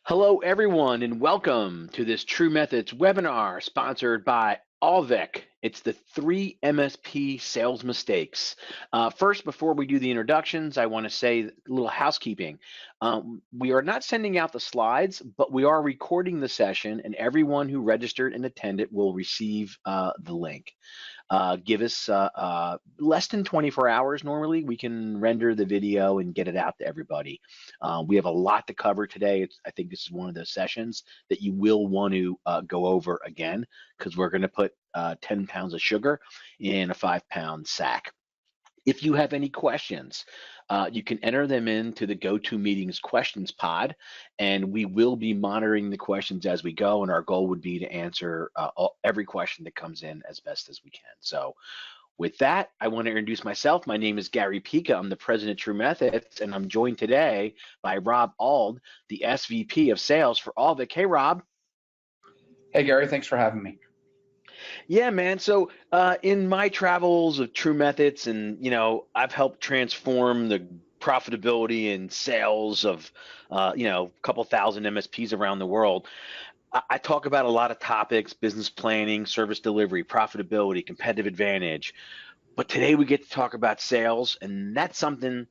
Hello, everyone, and welcome to this TruMethods webinar sponsored by Auvik. It's the 3 MSP sales mistakes. First, before we do the introductions, I want to say a little housekeeping. We are not sending out the slides, but we are recording the session, and everyone who registered and attended will receive the link. Give us less than 24 hours normally. We can render the video and get it out to everybody. We have a lot to cover today. I think this is one of those sessions that you will want to go over again because we're going to put 10 pounds of sugar in a 5-pound sack. If you have any questions, you can enter them into the GoToMeetings questions pod, and we will be monitoring the questions as we go, and our goal would be to answer every question that comes in as best as we can. So with that, I want to introduce myself. My name is Gary Pica. I'm the president of TruMethods, and I'm joined today by Rob Auld, the SVP of sales for Auvik. Hey, Rob. Hey, Gary, thanks for having me. Yeah, man. So in my travels of TruMethods, and I've helped transform the profitability and sales of a couple thousand MSPs around the world. I talk about a lot of topics: business planning, service delivery, profitability, competitive advantage. But today we get to talk about sales, and that's something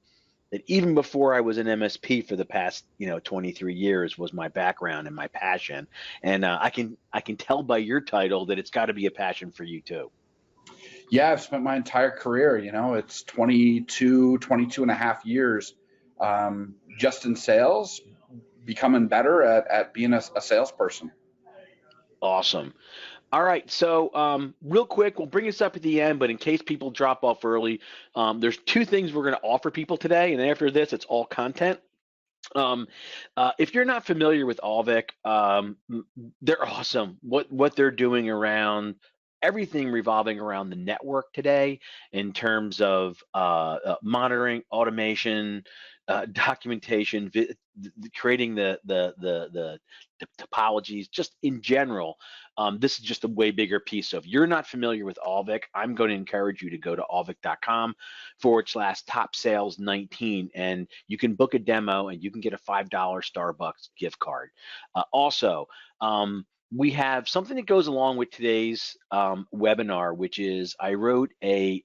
that even before I was an MSP for the past 23 years was my background and my passion. And I can tell by your title that it's got to be a passion for you too. Yeah, I've spent my entire career, it's 22 and a half years just in sales, becoming better at being a salesperson. Awesome. All right, so real quick, we'll bring this up at the end, but in case people drop off early, there's two things we're going to offer people today, and after this, it's all content. If you're not familiar with Auvik, they're awesome. What they're doing around everything revolving around the network today in terms of monitoring, automation, documentation, creating the topologies, just in general. This is just a way bigger piece. So if you're not familiar with Auvik, I'm going to encourage you to go to auvik.com/top sales 19, and you can book a demo and you can get a $5 Starbucks gift card. Also, we have something that goes along with today's webinar, which is I wrote an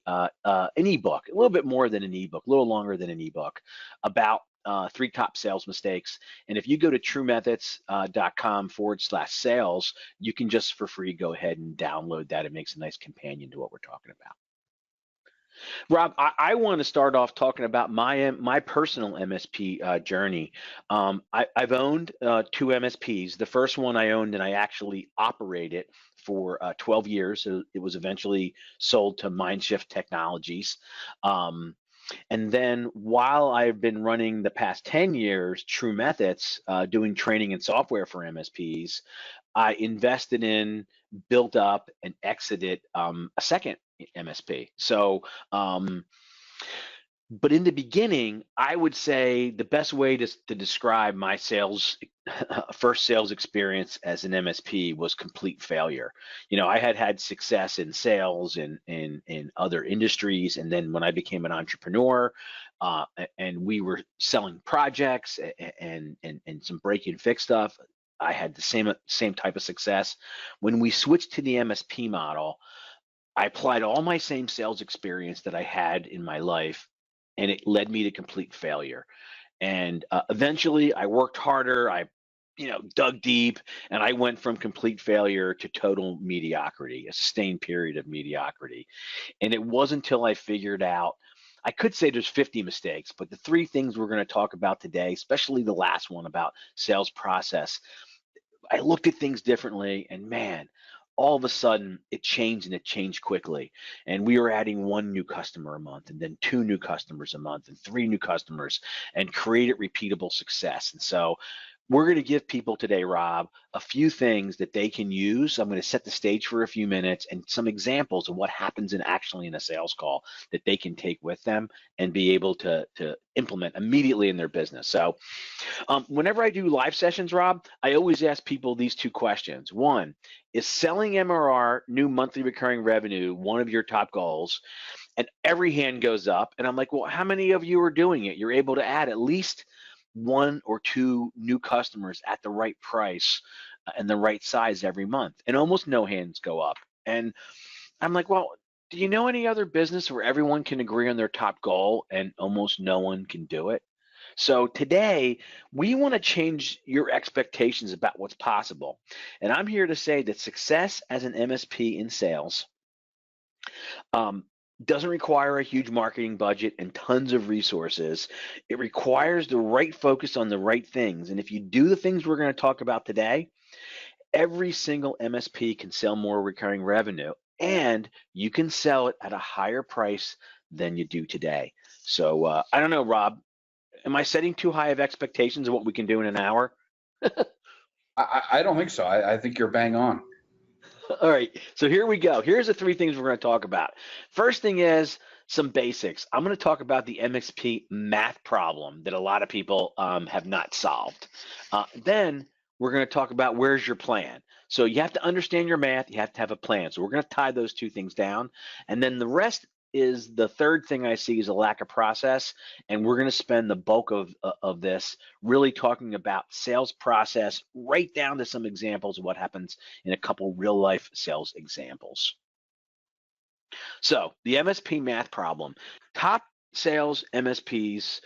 ebook, a little bit more than an ebook, a little longer than an ebook, about 3 top sales mistakes. And if you go to trumethods.com/sales, you can just for free go ahead and download that. It makes a nice companion to what we're talking about. Rob, I want to start off talking about my personal MSP journey. I've owned 2 MSPs. The first one I owned and I actually operated for 12 years. So it was eventually sold to Mindshift Technologies. And then while I've been running the past 10 years, TruMethods, doing training and software for MSPs, I invested in, built up, and exited a second MSP. So, but in the beginning, I would say the best way to describe my first sales experience as an MSP was complete failure. I had success in sales in other industries, and then when I became an entrepreneur, and we were selling projects and some break and fix stuff, I had the same type of success. When we switched to the MSP model, I applied all my same sales experience that I had in my life, and it led me to complete failure. And eventually, I worked harder. I, dug deep, and I went from complete failure to total mediocrity, a sustained period of mediocrity. And it wasn't until I figured out. I could say there's 50 mistakes, but the 3 things we're going to talk about today, especially the last one about sales process, I looked at things differently, and man, all of a sudden it changed, and it changed quickly. And we were adding 1 new customer a month, and then 2 new customers a month, and 3 new customers, and created repeatable success. And so we're going to give people today, Rob, a few things that they can use. I'm going to set the stage for a few minutes and some examples of what happens actually in a sales call that they can take with them and be able to implement immediately in their business. So whenever I do live sessions, Rob, I always ask people these 2 questions. One, is selling MRR, new monthly recurring revenue, one of your top goals? And every hand goes up. And I'm like, well, how many of you are doing it? You're able to add at least one or two new customers at the right price and the right size every month, and almost no hands go up. And I'm like, well, do you know any other business where everyone can agree on their top goal and almost no one can do it? So today, we want to change your expectations about what's possible. And I'm here to say that success as an MSP in sales um, doesn't require a huge marketing budget and tons of resources. It requires the right focus on the right things. And if you do the things we're going to talk about today, every single MSP can sell more recurring revenue, and you can sell it at a higher price than you do today. So I don't know, Rob, am I setting too high of expectations of what we can do in an hour? I don't think so. I think you're bang on. All right, so here we go. Here's the three things we're going to talk about. First thing is some basics. I'm going to talk about the MSP math problem that a lot of people have not solved. Then we're going to talk about where's your plan. So you have to understand your math. You have to have a plan. So we're going to tie those two things down. And then the rest is the third thing I see is a lack of process. And we're going to spend the bulk of this really talking about sales process, right down to some examples of what happens in a couple real life sales examples. So the MSP math problem, top sales MSPs,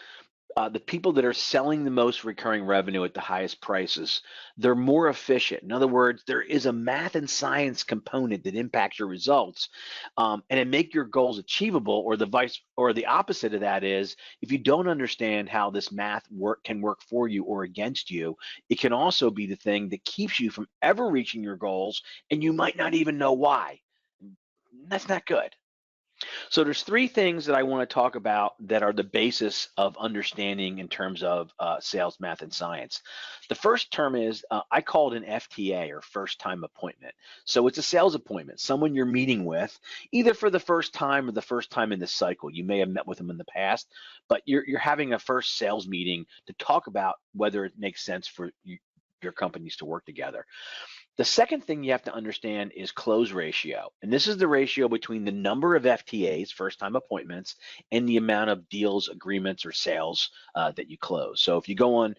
the people that are selling the most recurring revenue at the highest prices, they're more efficient. In other words, there is a math and science component that impacts your results, and it make your goals achievable. Or the opposite of that is, if you don't understand how this math can work for you or against you, it can also be the thing that keeps you from ever reaching your goals, and you might not even know why. That's not good. So there's three things that I want to talk about that are the basis of understanding in terms of sales, math, and science. The first term is I call it an FTA, or first time appointment. So it's a sales appointment, someone you're meeting with, either for the first time or the first time in the cycle. You may have met with them in the past, but you're having a first sales meeting to talk about whether it makes sense for your companies to work together. The second thing you have to understand is close ratio. And this is the ratio between the number of FTAs, first time appointments, and the amount of deals, agreements, or sales that you close. So if you go on,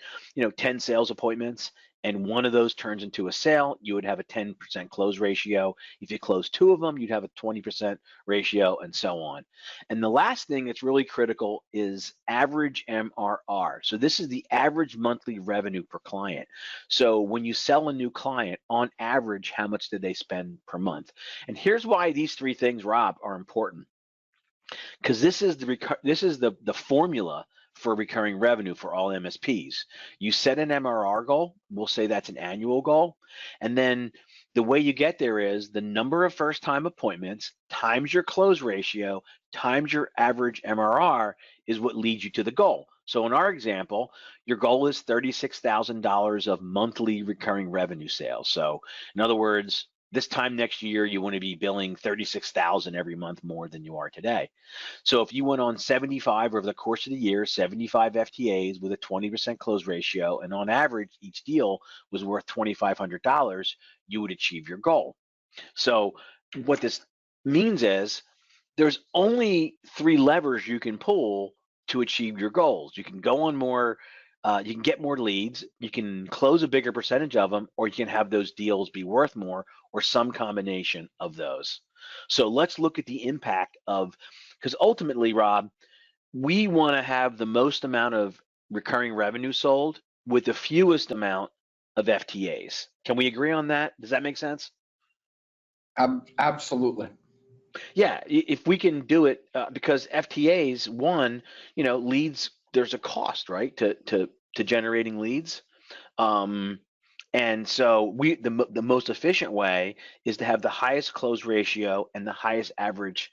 10 sales appointments and one of those turns into a sale, you would have a 10% close ratio. If you close two of them, you'd have a 20% ratio, and so on. And the last thing that's really critical is average MRR. So this is the average monthly revenue per client. So when you sell a new client, on average, how much did they spend per month? And here's why these three things, Rob, are important. Because this is the formula for recurring revenue for all MSPs. You set an MRR goal, we'll say that's an annual goal, and then the way you get there is the number of first-time appointments times your close ratio times your average MRR is what leads you to the goal. So in our example, your goal is $36,000 of monthly recurring revenue sales. So in other words, this time next year, you want to be billing $36,000 every month more than you are today. So if you went on 75 over the course of the year, 75 FTAs with a 20% close ratio, and on average, each deal was worth $2,500, you would achieve your goal. So what this means is there's only three levers you can pull to achieve your goals. You can go on more, you can get more leads, you can close a bigger percentage of them, or you can have those deals be worth more, or some combination of those. So let's look at the impact of, because ultimately, Rob, we want to have the most amount of recurring revenue sold with the fewest amount of FTAs. Can we agree on that? Does that make sense? Absolutely. Yeah, if we can do it, because FTAs, one, leads, there's a cost, right, to generating leads. And so the most efficient way is to have the highest close ratio and the highest average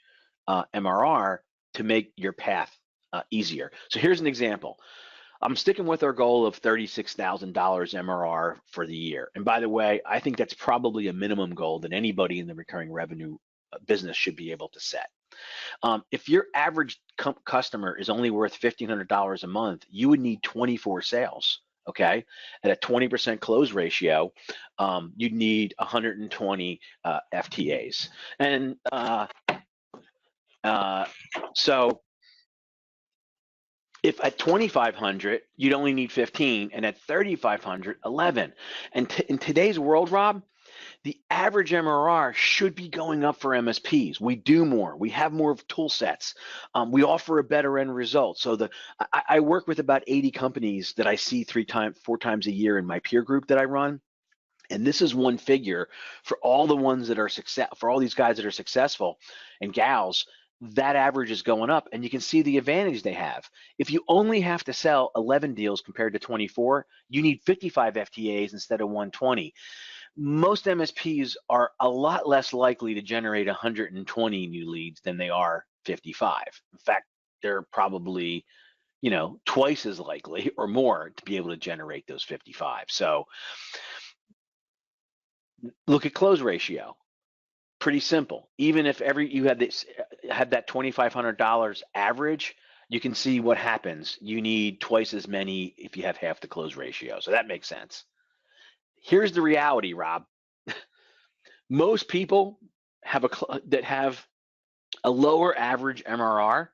MRR to make your path easier. So here's an example. I'm sticking with our goal of $36,000 MRR for the year. And by the way, I think that's probably a minimum goal that anybody in the recurring revenue business should be able to set. If your average customer is only worth $1,500 a month, you would need 24 sales. Okay, at a 20% close ratio, you'd need 120 FTAs. And so If at 2,500, you'd only need 15, and at 3,500, 11. And in today's world, Rob, the average MRR should be going up for MSPs. We do more. We have more tool sets. We offer a better end result. So I work with about 80 companies that I see 4 times a year in my peer group that I run. And this is one figure for all the ones that are for all these guys that are successful and gals. That average is going up, and you can see the advantage they have. If you only have to sell 11 deals compared to 24, you need 55 FTAs instead of 120. Most MSPs are a lot less likely to generate 120 new leads than they are 55. In fact, they're probably, twice as likely or more to be able to generate those 55. So look at close ratio. Pretty simple. Even if you had that $2,500 average, you can see what happens. You need twice as many if you have half the close ratio. So that makes sense. Here's the reality, Rob. Most people that have a lower average MRR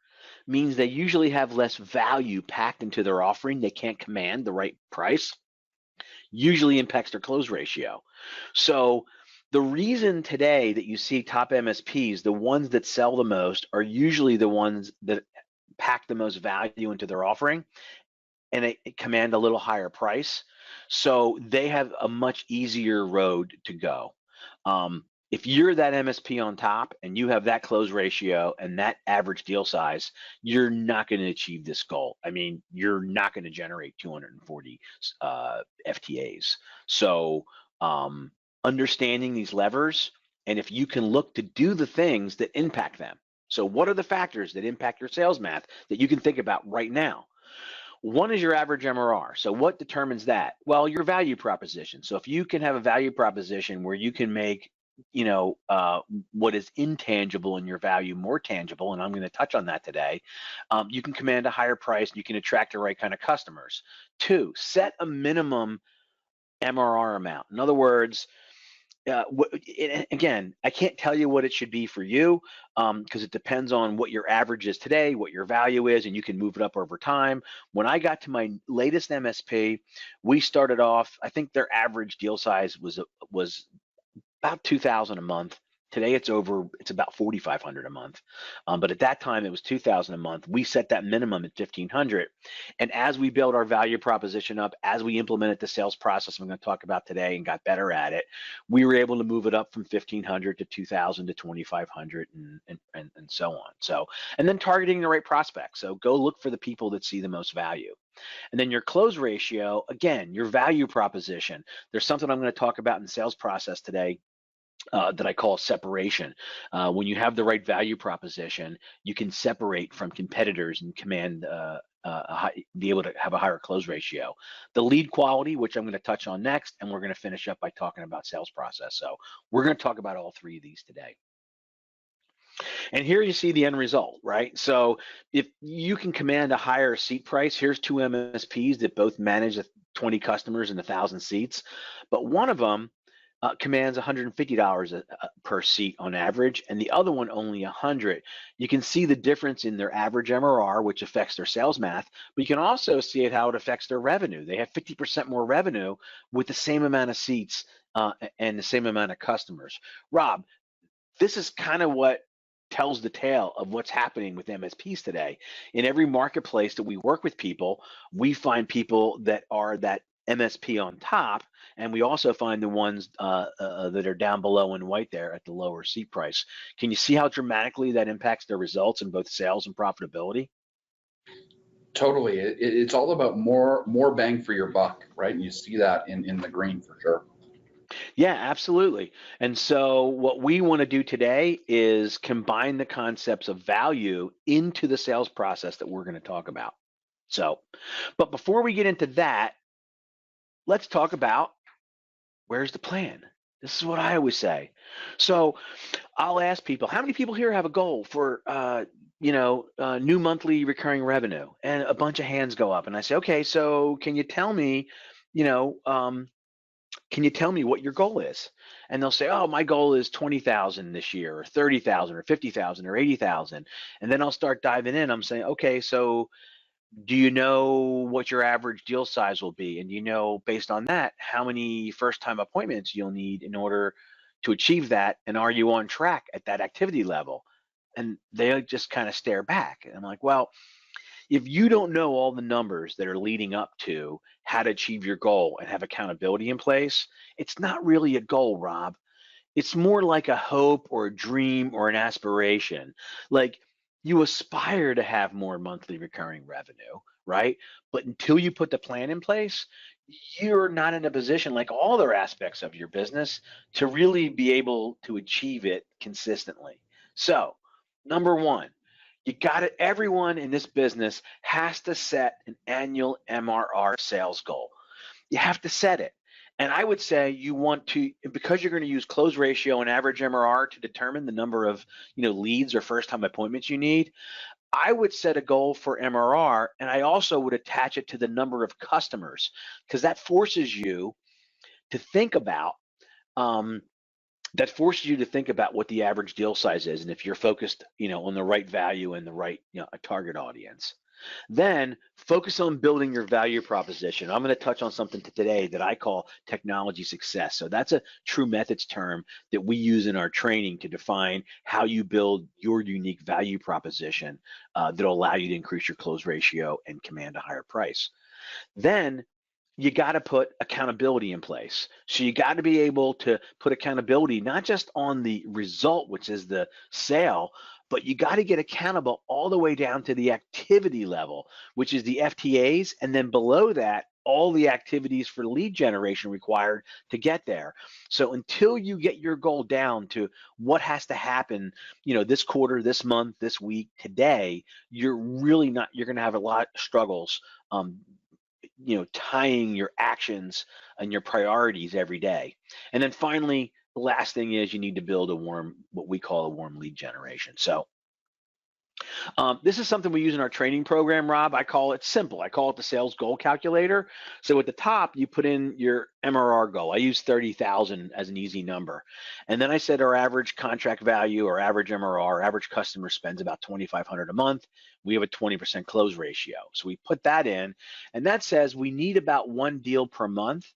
means they usually have less value packed into their offering. They can't command the right price. Usually impacts their close ratio. So the reason today that you see top MSPs, the ones that sell the most, are usually the ones that pack the most value into their offering and they command a little higher price. So they have a much easier road to go. If you're that MSP on top and you have that close ratio and that average deal size, you're not going to achieve this goal. I mean, you're not going to generate 240 FTAs. So understanding these levers, and if you can look to do the things that impact them. So what are the factors that impact your sales math that you can think about right now? One is your average MRR. So what determines that? Well, your value proposition. So if you can have a value proposition where you can make what is intangible in your value more tangible, and I'm going to touch on that today, you can command a higher price and you can attract the right kind of customers. 2, set a minimum MRR amount. In other words, again, I can't tell you what it should be for you because it depends on what your average is today, what your value is, and you can move it up over time. When I got to my latest MSP, we started off, I think their average deal size was about 2,000 a month. Today it's about 4,500 a month. But at that time it was 2,000 a month. We set that minimum at 1,500. And as we built our value proposition up, as we implemented the sales process I'm going to talk about today and got better at it, we were able to move it up from 1,500 to 2,000 to 2,500 and so on. So, and then targeting the right prospects. So go look for the people that see the most value. And then your close ratio, again, your value proposition. There's something I'm going to talk about in the sales process today that I call separation. When you have the right value proposition, you can separate from competitors and command be able to have a higher close ratio. The lead quality, which I'm going to touch on next, and we're going to finish up by talking about sales process. So we're going to talk about all 3 of these today. And here you see the end result, right? So if you can command a higher seat price, here's 2 MSPs that both manage 20 customers and 1,000 seats, but one of them commands $150 per seat on average, and the other one only $100. You can see the difference in their average MRR, which affects their sales math, but you can also see how it affects their revenue. They have 50% more revenue with the same amount of seats and the same amount of customers. Rob, this is kind of what tells the tale of what's happening with MSPs today. In every marketplace that we work with people, we find people that are that MSP on top, and we also find the ones that are down below in white there at the lower seat price. Can you see how dramatically that impacts their results in both sales and profitability? Totally. It's all about more bang for your buck, right? And you see that in the green for sure. Yeah, absolutely. And so what we want to do today is combine the concepts of value into the sales process that we're going to talk about. So, but before we get into that, let's talk about where's the plan. This is what I always say. So I'll ask people, how many people here have a goal for new monthly recurring revenue? And a bunch of hands go up, and I say, okay, so can you tell me, can you tell me what your goal is? And they'll say, oh, my goal is 20,000 this year, or 30,000, or 50,000, or 80,000. And then I'll start diving in. I'm saying, okay, so Do you know what your average deal size will be? And you know, based on that, how many first time appointments you'll need in order to achieve that? And are you on track at that activity level? And they just kind of stare back. And I'm like, well, if you don't know all the numbers that are leading up to how to achieve your goal and have accountability in place, it's not really a goal, Rob. It's more like a hope or a dream or an aspiration. Like you aspire to have more monthly recurring revenue, right? But until you put the plan in place, you're not in a position, like all other aspects of your business, to really be able to achieve it consistently. So, number one, you got it. Everyone in this business has to set an annual MRR sales goal. You have to set it. And I would say you want to, because you're going to use close ratio and average MRR to determine the number of, leads or first time appointments you need. I would set a goal for MRR, and I also would attach it to the number of customers, because to think about um, that forces you to think about what the average deal size is, and if you're focused, on the right value and the right, a target audience. Then focus on building your value proposition. I'm going to touch on something today that I call technology success. So that's a TruMethods term that we use in our training to define how you build your unique value proposition that'll allow you to increase your close ratio and command a higher price. Then you got to put accountability in place. So you got to be able to put accountability not just on the result, which is the sale, but you got to get accountable all the way down to the activity level, which is the FTAs, and then below that, all the activities for lead generation required to get there. So until you get your goal down to what has to happen, this quarter, this month, this week, today, you're going to have a lot of struggles tying your actions and your priorities every day. And then finally, the last thing is you need to build what we call a warm lead generation. So this is something we use in our training program, Rob. I call it simple. I call it the sales goal calculator. So at the top, you put in your MRR goal. I use 30,000 as an easy number. And then I said our average contract value or average MRR, average customer spends about 2,500 a month. We have a 20% close ratio. So we put that in, and that says we need about one deal per month.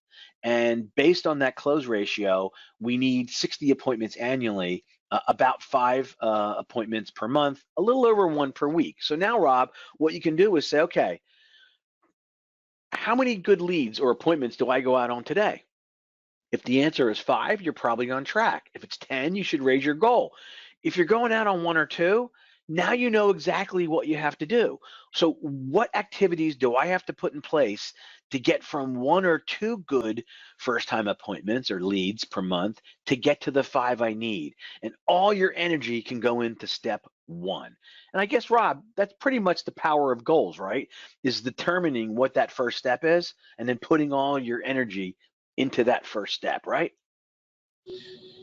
And based on that close ratio, we need 60 appointments annually, about 5 appointments per month, a little over 1 per week. So now, Rob, what you can do is say, okay, how many good leads or appointments do I go out on today? If the answer is 5, you're probably on track. If it's 10, you should raise your goal. If you're going out on 1 or 2, now you know exactly what you have to do. So what activities do I have to put in place to get from 1 or 2 good first-time appointments or leads per month to get to the 5 I need? And all your energy can go into step 1. And I guess, Rob, that's pretty much the power of goals, right? Is determining what that first step is and then putting all your energy into that first step, right?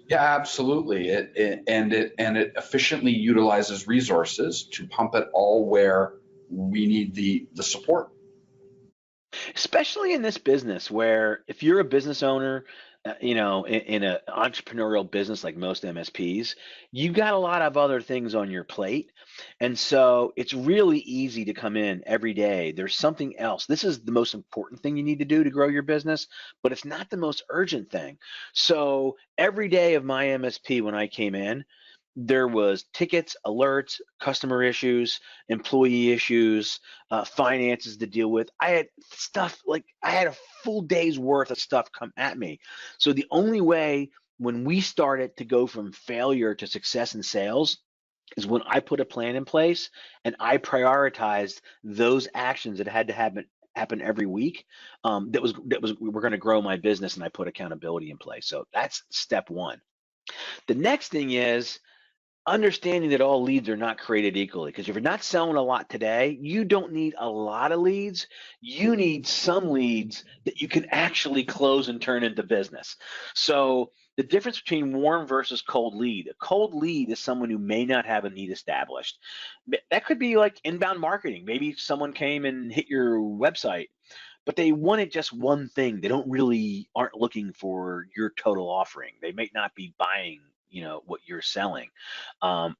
Yeah, absolutely. It efficiently utilizes resources to pump it all where we need the support. Especially in this business where if you're a business owner, in an entrepreneurial business like most MSPs, you've got a lot of other things on your plate. And so it's really easy to come in every day. There's something else. This is the most important thing you need to do to grow your business, but it's not the most urgent thing. So every day of my MSP when I came in, there was tickets, alerts, customer issues, employee issues, finances to deal with. I had a full day's worth of stuff come at me. So the only way when we started to go from failure to success in sales is when I put a plan in place and I prioritized those actions that had to happen every week. We were going to grow my business, and I put accountability in place. So that's step 1. The next thing is understanding that all leads are not created equally, because if you're not selling a lot today, you don't need a lot of leads. You need some leads that you can actually close and turn into business. So the difference between warm versus cold lead: a cold lead is someone who may not have a need established. That could be like inbound marketing. Maybe someone came and hit your website, but they wanted just one thing. They aren't looking for your total offering. They might not be buying, what you're selling.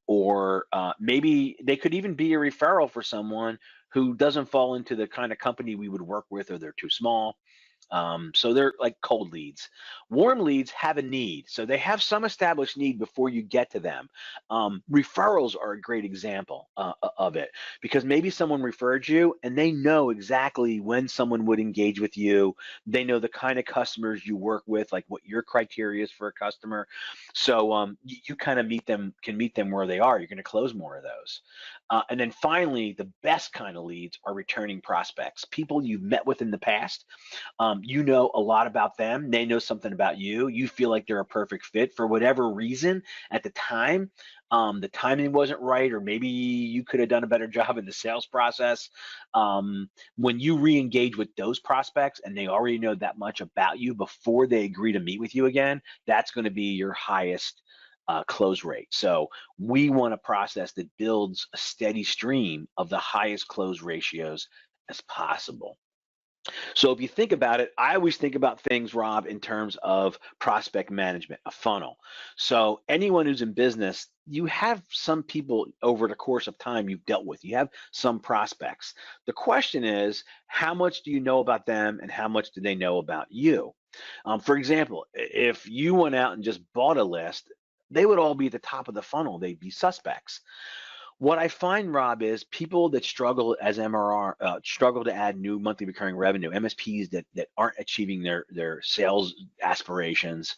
Or maybe they could even be a referral for someone who doesn't fall into the kind of company we would work with, or they're too small. So they're like cold leads. Warm leads have a need. So they have some established need before you get to them. Referrals are a great example of it, because maybe someone referred you and they know exactly when someone would engage with you. They know the kind of customers you work with, like what your criteria is for a customer. So you kind of can meet them where they are. You're going to close more of those. And then finally, the best kind of leads are returning prospects, people you've met with in the past. You know a lot about them. They know something about you. You feel like they're a perfect fit for whatever reason at the time. The timing wasn't right, or maybe you could have done a better job in the sales process. When you re-engage with those prospects and they already know that much about you before they agree to meet with you again, that's going to be your highest close rate. So we want a process that builds a steady stream of the highest close ratios as possible. So if you think about it, I always think about things, Rob, in terms of prospect management, a funnel. So anyone who's in business, you have some people over the course of time you've dealt with. You have some prospects. The question is, how much do you know about them and how much do they know about you? For example, if you went out and just bought a list, they would all be at the top of the funnel. They'd be suspects. What I find, Rob, is people that struggle as MRR, struggle to add new monthly recurring revenue, MSPs that aren't achieving their sales aspirations,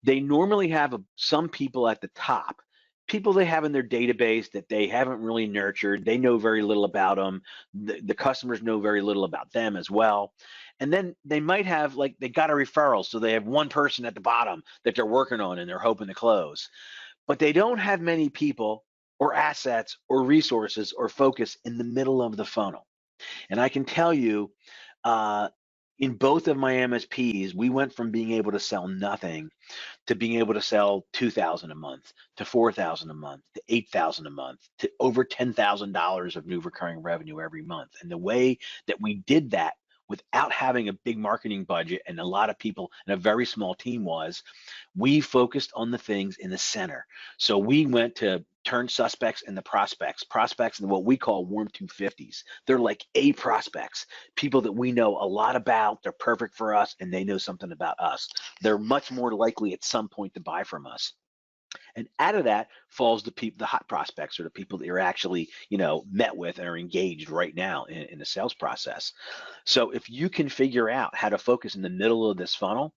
they normally have some people at the top, people they have in their database that they haven't really nurtured. They know very little about them. The customers know very little about them as well. And then they might have, like, they got a referral, so they have one person at the bottom that they're working on and they're hoping to close, but they don't have many people or assets or resources or focus in the middle of the funnel. And I can tell you, uh, in both of my MSPs, we went from being able to sell nothing to being able to sell 2,000 a month, to 4,000 a month, to 8,000 a month, to over $10,000 of new recurring revenue every month. And the way that we did that without having a big marketing budget and a lot of people and a very small team was, we focused on the things in the center. So we went to turn suspects into prospects and what we call warm 250s. They're like A prospects, people that we know a lot about. They're perfect for us and they know something about us. They're much more likely at some point to buy from us. And out of that falls the hot prospects, or the people that you're actually, met with and are engaged right now in the sales process. So if you can figure out how to focus in the middle of this funnel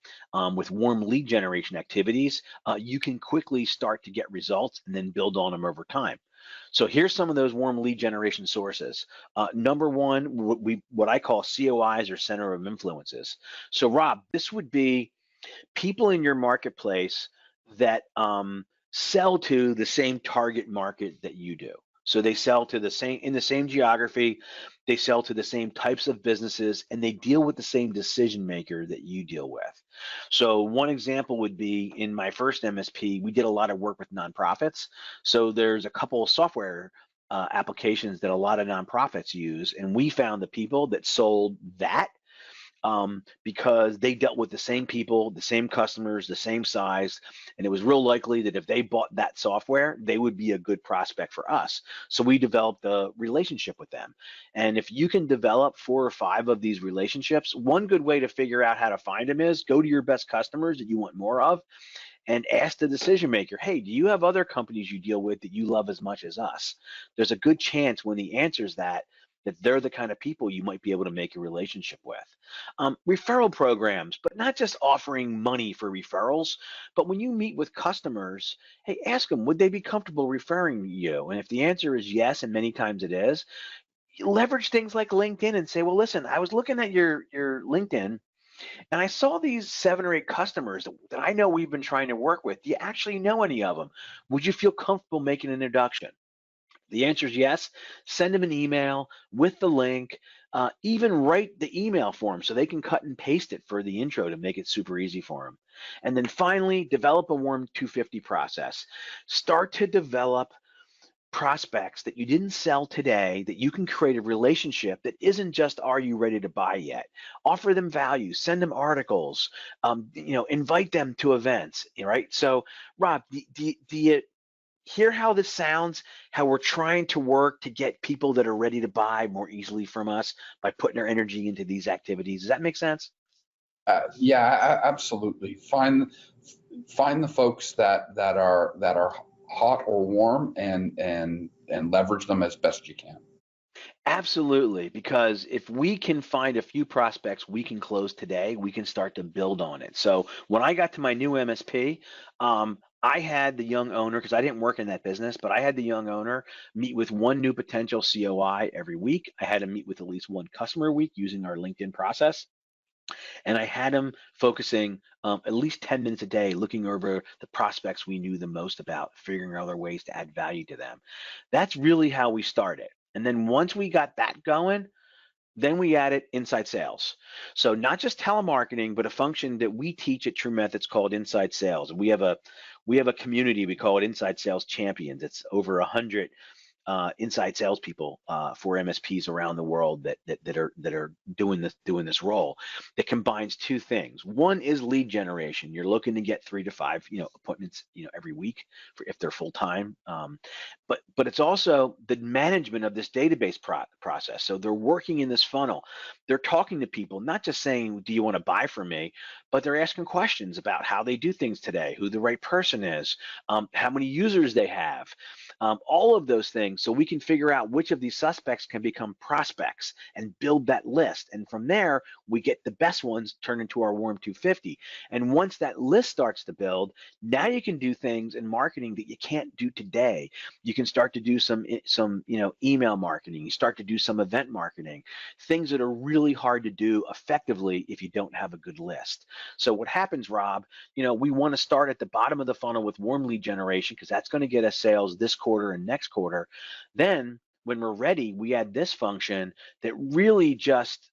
with warm lead generation activities, you can quickly start to get results and then build on them over time. So here's some of those warm lead generation sources. Number one, what I call COIs, or center of influences. So Rob, this would be people in your marketplace that sell to the same target market that you do. So they sell to in the same geography, they sell to the same types of businesses, and they deal with the same decision maker that you deal with. So one example would be, in my first MSP, we did a lot of work with nonprofits. So there's a couple of software applications that a lot of nonprofits use, and we found the people that sold that because they dealt with the same people, the same customers, the same size, and it was real likely that if they bought that software, they would be a good prospect for us. So we developed a relationship with them. And if you can develop 4 or 5 of these relationships, one good way to figure out how to find them is go to your best customers that you want more of and ask the decision maker, hey, do you have other companies you deal with that you love as much as us? There's a good chance when he answers that they're the kind of people you might be able to make a relationship with. Referral programs, but not just offering money for referrals, but when you meet with customers, hey, ask them, would they be comfortable referring you? And if the answer is yes, and many times it is, you leverage things like LinkedIn and say, well, listen, I was looking at your LinkedIn and I saw these 7 or 8 customers that I know we've been trying to work with. Do you actually know any of them? Would you feel comfortable making an introduction? The answer is yes. Send them an email with the link. Even write the email for them so they can cut and paste it for the intro to make it super easy for them. And then finally, develop a warm 250 process. Start to develop prospects that you didn't sell today, that you can create a relationship that isn't just, are you ready to buy yet? Offer them value, send them articles, invite them to events, right? So Rob, do you hear how this sounds, how we're trying to work to get people that are ready to buy more easily from us by putting our energy into these activities? Does that make sense? Yeah, absolutely. Find the folks that are hot or warm, and leverage them as best you can. Absolutely, because if we can find a few prospects we can close today, we can start to build on it. So when I got to my new MSP, I had the young owner, because I didn't work in that business, but I had the young owner meet with one new potential COI every week. I had him meet with at least one customer a week using our LinkedIn process. And I had him focusing at least 10 minutes a day, looking over the prospects we knew the most about, figuring out other ways to add value to them. That's really how we started. And then once we got that going, then we added inside sales. So not just telemarketing, but a function that we teach at TruMethods called inside sales. We have a community, we call it Inside Sales Champions. It's over 100 inside salespeople for MSPs around the world that are doing this role that combines two things. One is lead generation. You're looking to get 3 to 5 appointments every week for if they're full time. But it's also the management of this database process. So they're working in this funnel. They're talking to people, not just saying, "Do you want to buy from me?" But they're asking questions about how they do things today, who the right person is, how many users they have, all of those things, so we can figure out which of these suspects can become prospects and build that list. And from there, we get the best ones turned into our warm 250. And once that list starts to build, now you can do things in marketing that you can't do today. You can start to do some email marketing. You start to do some event marketing, things that are really hard to do effectively if you don't have a good list. So what happens, Rob, we want to start at the bottom of the funnel with warm lead generation, because that's going to get us sales this quarter and next quarter. Then when we're ready, we add this function that really just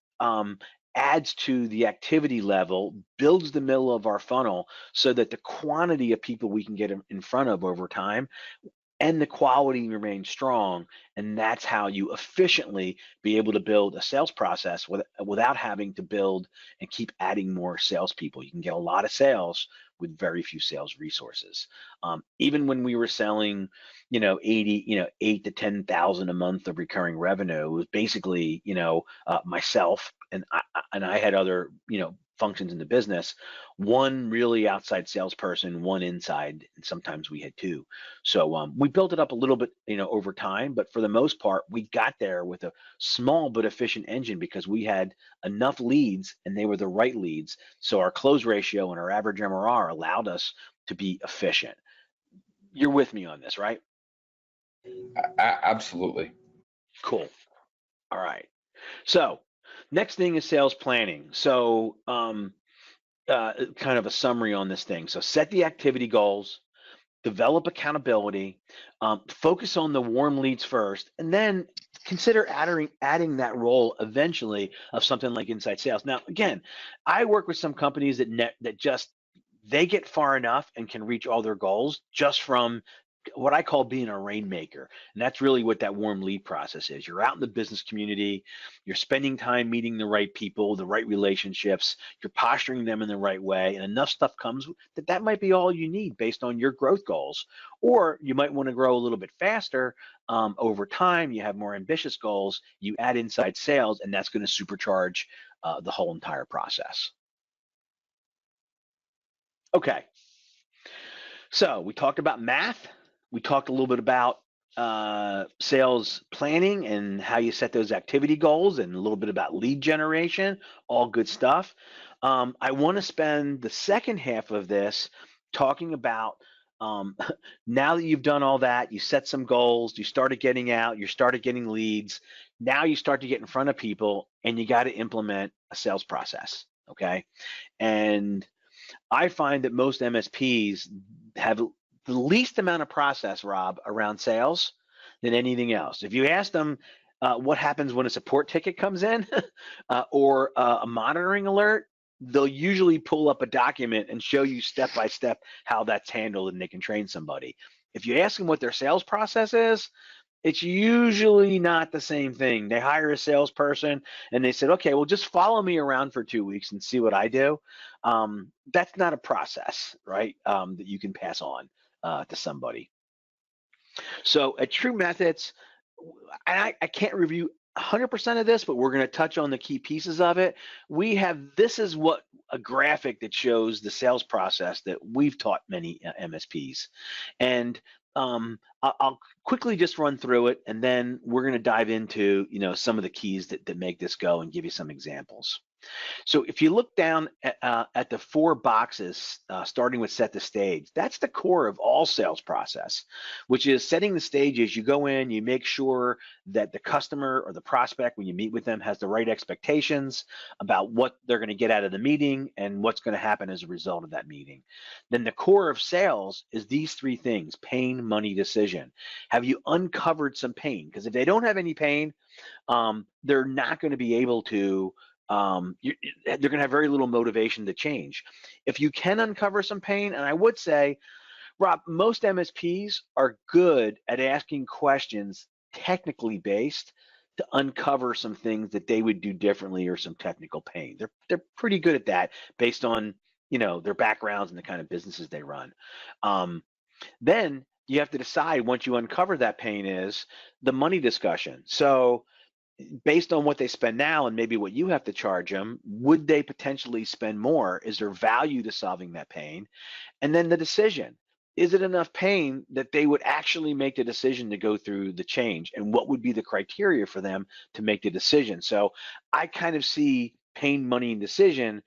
adds to the activity level, builds the middle of our funnel so that the quantity of people we can get in front of over time and the quality remains strong. And that's how you efficiently be able to build a sales process without having to build and keep adding more salespeople. You can get a lot of sales with very few sales resources. Even when we were selling, 8 to 10,000 a month of recurring revenue, it was basically, myself and I had other, functions in the business, one really outside salesperson, one inside, and sometimes we had two. So we built it up a little bit, over time, but for the most part, we got there with a small but efficient engine because we had enough leads and they were the right leads. So our close ratio and our average MRR allowed us to be efficient. You're with me on this, right? Absolutely. Cool. All right. So next thing is sales planning. So kind of a summary on this thing. So set the activity goals, develop accountability, focus on the warm leads first, and then consider adding that role eventually of something like inside sales. Now, again, I work with some companies that just they get far enough and can reach all their goals just from what I call being a rainmaker. And that's really what that warm lead process is. You're out in the business community, you're spending time meeting the right people, the right relationships, you're posturing them in the right way, and enough stuff comes that might be all you need based on your growth goals. Or you might want to grow a little bit faster over time. You have more ambitious goals, you add inside sales, and that's going to supercharge the whole entire process. Okay, so we talked about math. We talked a little bit about sales planning and how you set those activity goals, and a little bit about lead generation, all good stuff. I want to spend the second half of this talking about now that you've done all that, you set some goals, you started getting out, you started getting leads, now you start to get in front of people and you got to implement a sales process, okay? And I find that most MSPs have the least amount of process, Rob, around sales than anything else. If you ask them what happens when a support ticket comes in or a monitoring alert, they'll usually pull up a document and show you step by step how that's handled, and they can train somebody. If you ask them what their sales process is, it's usually not the same thing. They hire a salesperson and they said, okay, well, just follow me around for 2 weeks and see what I do. That's not a process, right? That you can pass on to somebody. So at TruMethods, and I can't review 100% of this, but we're going to touch on the key pieces of it. We have, this is what a graphic that shows the sales process that we've taught many MSPs. And I'll quickly just run through it, and then we're going to dive into, some of the keys that make this go and give you some examples. So if you look down at the 4 boxes, starting with set the stage, that's the core of all sales process, which is setting the stage. As you go in, you make sure that the customer or the prospect, when you meet with them, has the right expectations about what they're going to get out of the meeting and what's going to happen as a result of that meeting. Then the core of sales is these 3 things: pain, money, decision. Have you uncovered some pain? Because if they don't have any pain, they're not going to be able to, they're going to have very little motivation to change. If you can uncover some pain, and I would say, Rob, most MSPs are good at asking questions technically based to uncover some things that they would do differently or some technical pain. They're pretty good at that based on, their backgrounds and the kind of businesses they run. Then you have to decide, once you uncover that pain, is the money discussion. So based on what they spend now and maybe what you have to charge them, would they potentially spend more? Is there value to solving that pain? And then the decision. Is it enough pain that they would actually make the decision to go through the change? And what would be the criteria for them to make the decision? So I kind of see pain, money, and decision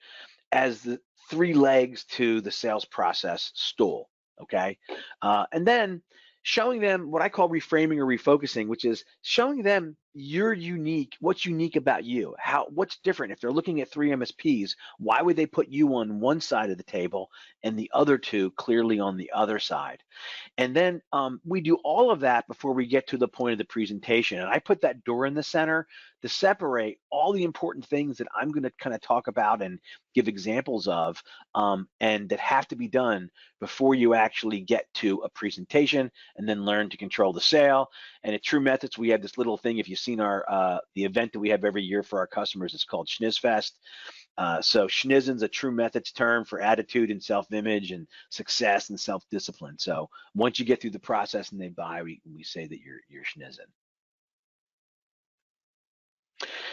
as the 3 legs to the sales process stool. Okay. And then showing them what I call reframing or refocusing, which is showing them you're unique, what's unique about you, what's different. If they're looking at 3 MSPs, why would they put you on one side of the table and the other 2 clearly on the other side? And then we do all of that before we get to the point of the presentation. And I put that door in the center to separate all the important things that I'm going to kind of talk about and give examples of, and that have to be done before you actually get to a presentation and then learn to control the sale. And at TruMethods, we have this little thing. If you've seen our the event that we have every year for our customers, it's called Schnizzfest. So Schnizen's a TruMethods term for attitude and self-image and success and self-discipline. So once you get through the process and they buy, we say that you're Schnizen.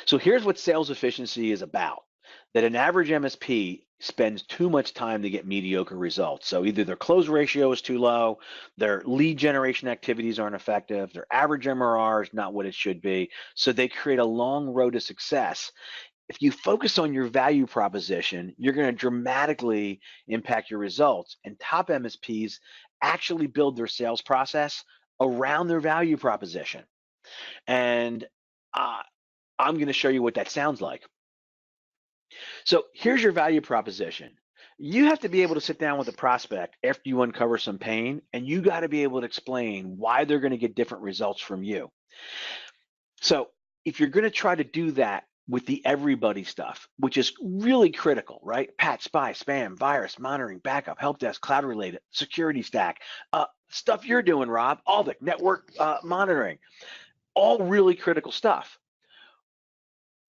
So here's what sales efficiency is about: that an average MSP spends too much time to get mediocre results. So either their close ratio is too low, their lead generation activities aren't effective, their average MRR is not what it should be. So they create a long road to success. If you focus on your value proposition, you're going to dramatically impact your results. And top MSPs actually build their sales process around their value proposition. And I'm going to show you what that sounds like. So here's your value proposition. You have to be able to sit down with a prospect after you uncover some pain, and you got to be able to explain why they're going to get different results from you. So if you're going to try to do that with the everybody stuff, which is really critical, right? Pat, spy, spam, virus, monitoring, backup, help desk, cloud related, security stack, stuff you're doing, Rob, Auvik, network monitoring, all really critical stuff.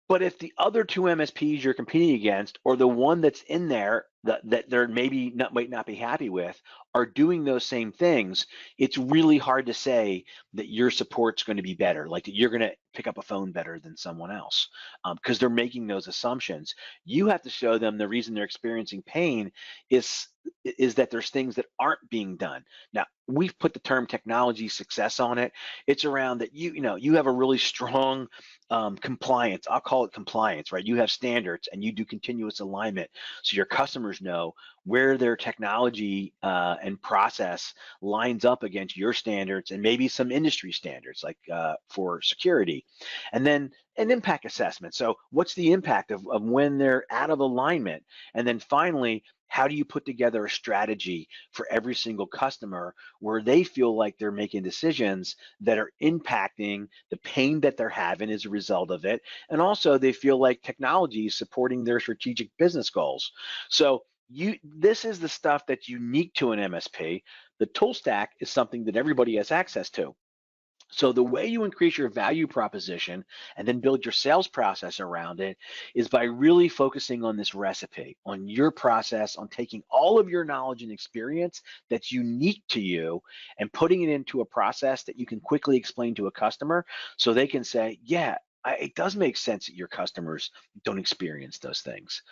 But if the other 2 MSPs you're competing against, or the one that's in there that they're might not be happy with, are doing those same things, it's really hard to say that your support's going to be better, like that you're going to pick up a phone better than someone else, because they're making those assumptions. You have to show them the reason they're experiencing pain is that there's things that aren't being done. Now, we've put the term technology success on it. It's around that you have a really strong compliance. I'll call it compliance, right? You have standards and you do continuous alignment, so your customers know where their technology and process lines up against your standards and maybe some industry standards, like for security. And then an impact assessment. So what's the impact of when they're out of alignment? And then finally, how do you put together a strategy for every single customer where they feel like they're making decisions that are impacting the pain that they're having as a result of it, and also they feel like technology is supporting their strategic business goals? So this is the stuff that's unique to an MSP. The tool stack is something that everybody has access to. So the way you increase your value proposition and then build your sales process around it is by really focusing on this recipe, on your process, on taking all of your knowledge and experience that's unique to you and putting it into a process that you can quickly explain to a customer so they can say, yeah, it does make sense that your customers don't experience those things.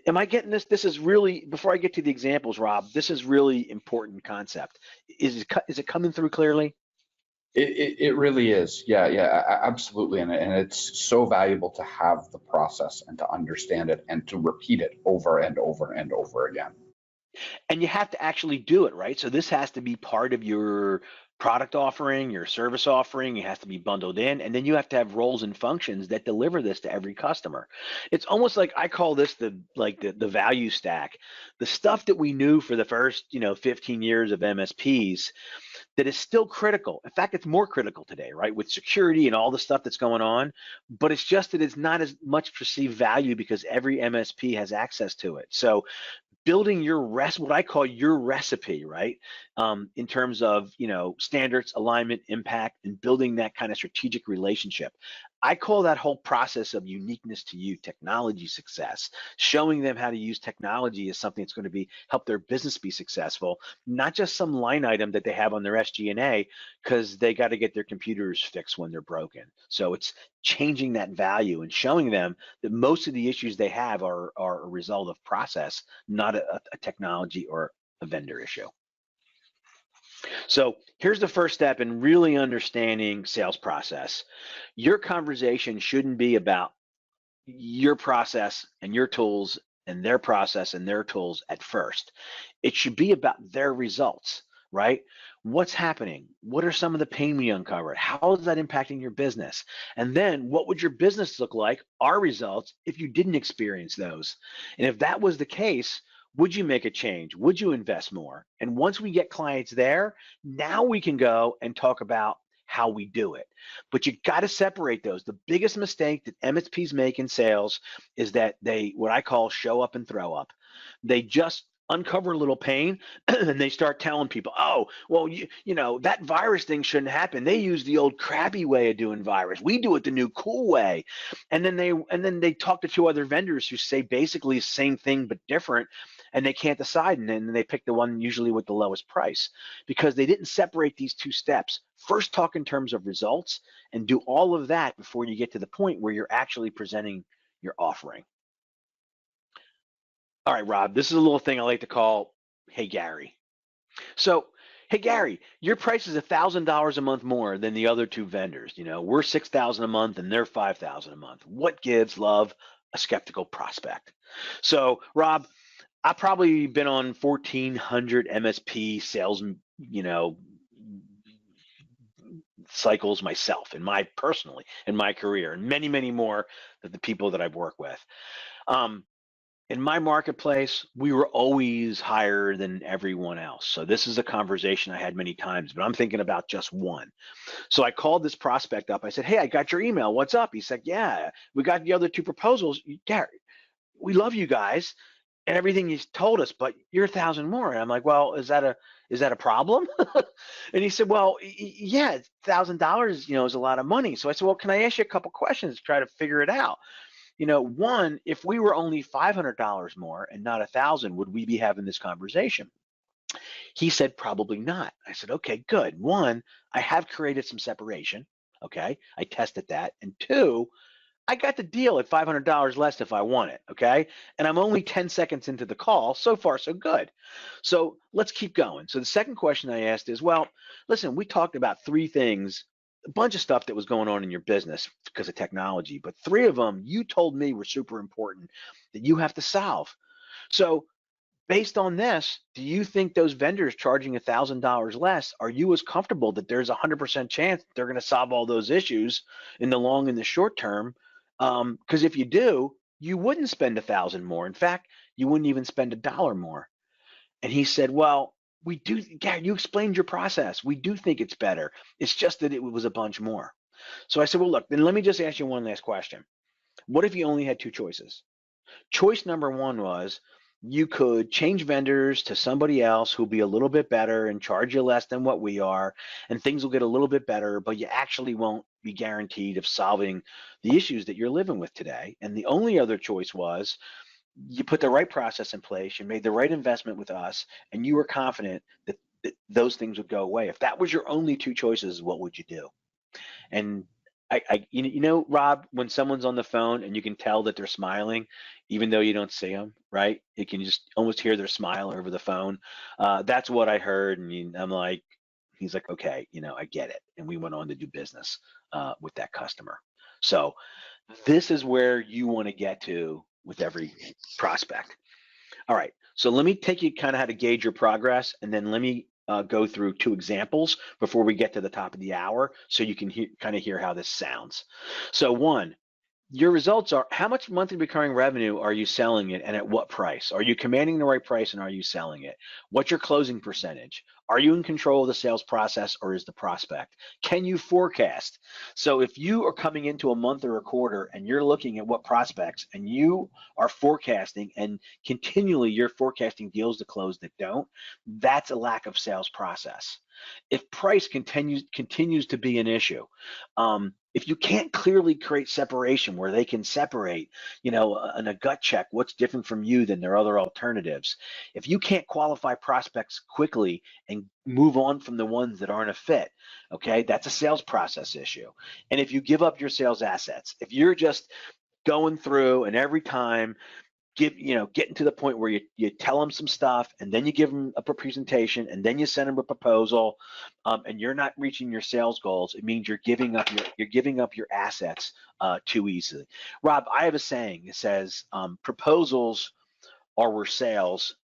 Am I getting this? This is really, before I get to the examples, Rob, this is really important concept. Is it coming through clearly? It really is. Yeah, absolutely. And it's so valuable to have the process and to understand it and to repeat it over and over and over again. And you have to actually do it, right? So this has to be part of your product offering, your service offering. It has to be bundled in, and then you have to have roles and functions that deliver this to every customer. It's almost like I call this the value stack. The stuff that we knew for the first 15 years of MSPs that is still critical. In fact, it's more critical today, right? With security and all the stuff that's going on, but it's just that it's not as much perceived value because every MSP has access to it. So building your what I call your recipe, right? In terms of standards, alignment, impact, and building that kind of strategic relationship. I call that whole process of uniqueness to you, technology success, showing them how to use technology as something that's going to help their business be successful, not just some line item that they have on their SG&A because they got to get their computers fixed when they're broken. So it's changing that value and showing them that most of the issues they have are a result of process, not a technology or a vendor issue. So here's the first step in really understanding sales process. Your conversation shouldn't be about your process and your tools and their process and their tools at first. It should be about their results, right? What's happening? What are some of the pain we uncovered? How is that impacting your business? And then what would your business look like, our results, if you didn't experience those? And if that was the case, would you make a change? Would you invest more? And once we get clients there, now we can go and talk about how we do it. But you got to separate those. The biggest mistake that MSPs make in sales is that they, what I call, show up and throw up. They just uncover a little pain and they start telling people, oh, well, that virus thing shouldn't happen. They use the old crappy way of doing virus. We do it the new cool way. And then they talk to two other vendors who say basically the same thing but different, and they can't decide, and then they pick the one usually with the lowest price because they didn't separate these two steps. First, talk in terms of results and do all of that before you get to the point where you're actually presenting your offering. All right, Rob, this is a little thing I like to call, hey, Gary. So, hey, Gary, your price is $1,000 a month more than the other two vendors. We're $6,000 a month and they're $5,000 a month. What gives love a skeptical prospect? So, Rob, I've probably been on 1,400 MSP sales, cycles myself in my career, and many, many more than the people that I've worked with. In my marketplace, we were always higher than everyone else. So this is a conversation I had many times, but I'm thinking about just one. So I called this prospect up. I said, hey, I got your email. What's up? He said, yeah, we got the other two proposals. Gary, we love you guys and everything you told us, but you're 1,000 more. And I'm like, well, is that a problem? And he said, well, yeah, $1,000, is a lot of money. So I said, well, can I ask you a couple questions to try to figure it out? One, if we were only $500 more and not 1,000, would we be having this conversation? He said, probably not. I said, okay, good. One, I have created some separation. Okay, I tested that. And two, I got the deal at $500 less if I want it, okay? And I'm only 10 seconds into the call. So far, so good. So let's keep going. So the second question I asked is, well, listen, we talked about three things, a bunch of stuff that was going on in your business because of technology, but three of them you told me were super important that you have to solve. So based on this, do you think those vendors charging $1,000 less, are you as comfortable that there's a 100% chance they're going to solve all those issues in the long and the short term? Because if you do, you wouldn't spend 1,000 more. In fact, you wouldn't even spend $1 more. And he said, well, we do, Gary, you explained your process. We do think it's better. It's just that it was a bunch more. So I said, well, look, then let me just ask you one last question. What if you only had two choices? Choice number one was, you could change vendors to somebody else who'll be a little bit better and charge you less than what we are, and things will get a little bit better, but you actually won't be guaranteed of solving the issues that you're living with today. And the only other choice was you put the right process in place, you made the right investment with us, and you were confident that those things would go away. If that was your only two choices, what would you do? And Rob, when someone's on the phone and you can tell that they're smiling, even though you don't see them, right? You can just almost hear their smile over the phone. That's what I heard, and I'm like, he's like, okay, I get it. And we went on to do business with that customer. So this is where you want to get to with every prospect. All right, so let me take you kind of how to gauge your progress, and then let me go through two examples before we get to the top of the hour so you can kind of hear how this sounds. So one, your results are how much monthly recurring revenue are you selling it and at what price? Are you commanding the right price and are you selling it? What's your closing percentage? Are you in control of the sales process or is the prospect? Can you forecast? So if you are coming into a month or a quarter and you're looking at what prospects and you are forecasting and continually you're forecasting deals to close that don't, that's a lack of sales process. If price continues to be an issue, if you can't clearly create separation where they can separate, in a gut check, what's different from you than their other alternatives, if you can't qualify prospects quickly and move on from the ones that aren't a fit, okay, that's a sales process issue. And if you give up your sales assets, if you're just going through and every time getting to the point where you tell them some stuff and then you give them a presentation and then you send them a proposal, and you're not reaching your sales goals, it means you're giving up your assets too easily. Rob, I have a saying. It says proposals are where sales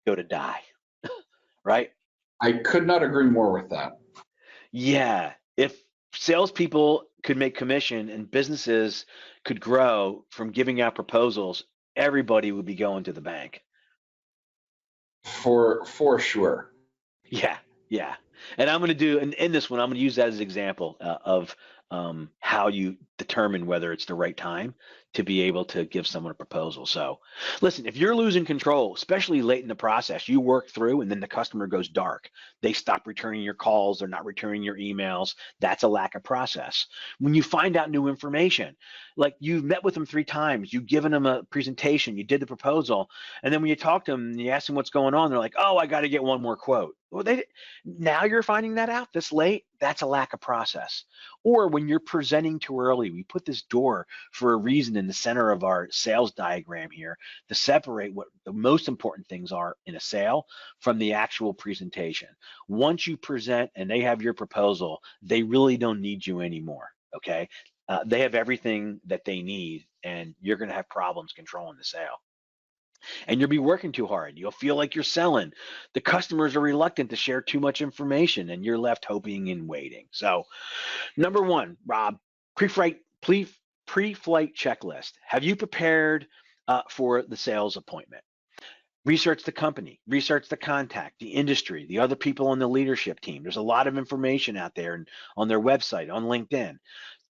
go to die. Right? I could not agree more with that. Yeah. If salespeople could make commission and businesses could grow from giving out proposals, everybody would be going to the bank. For sure. Yeah, yeah. And I'm going to do, and in this one, I'm going to use that as an example of how you determine whether it's the right time to be able to give someone a proposal. So listen, if you're losing control, especially late in the process, you work through and then the customer goes dark. They stop returning your calls. They're not returning your emails. That's a lack of process. When you find out new information, like you've met with them 3 times, you've given them a presentation, you did the proposal, and then when you talk to them and you ask them what's going on, they're like, oh, I got to get one more quote. Well, now you're finding that out this late. That's a lack of process. Or when you're presenting too early, we put this door for a reason in the center of our sales diagram here to separate what the most important things are in a sale from the actual presentation. Once you present and they have your proposal, they really don't need you anymore. Okay, they have everything that they need, and you're going to have problems controlling the sale. And you'll be working too hard. You'll feel like you're selling. The customers are reluctant to share too much information, and you're left hoping and waiting. So, number one, Rob, pre-flight checklist. Have you prepared for the sales appointment? Research the company, research the contact, the industry, the other people on the leadership team. There's a lot of information out there on their website, on LinkedIn.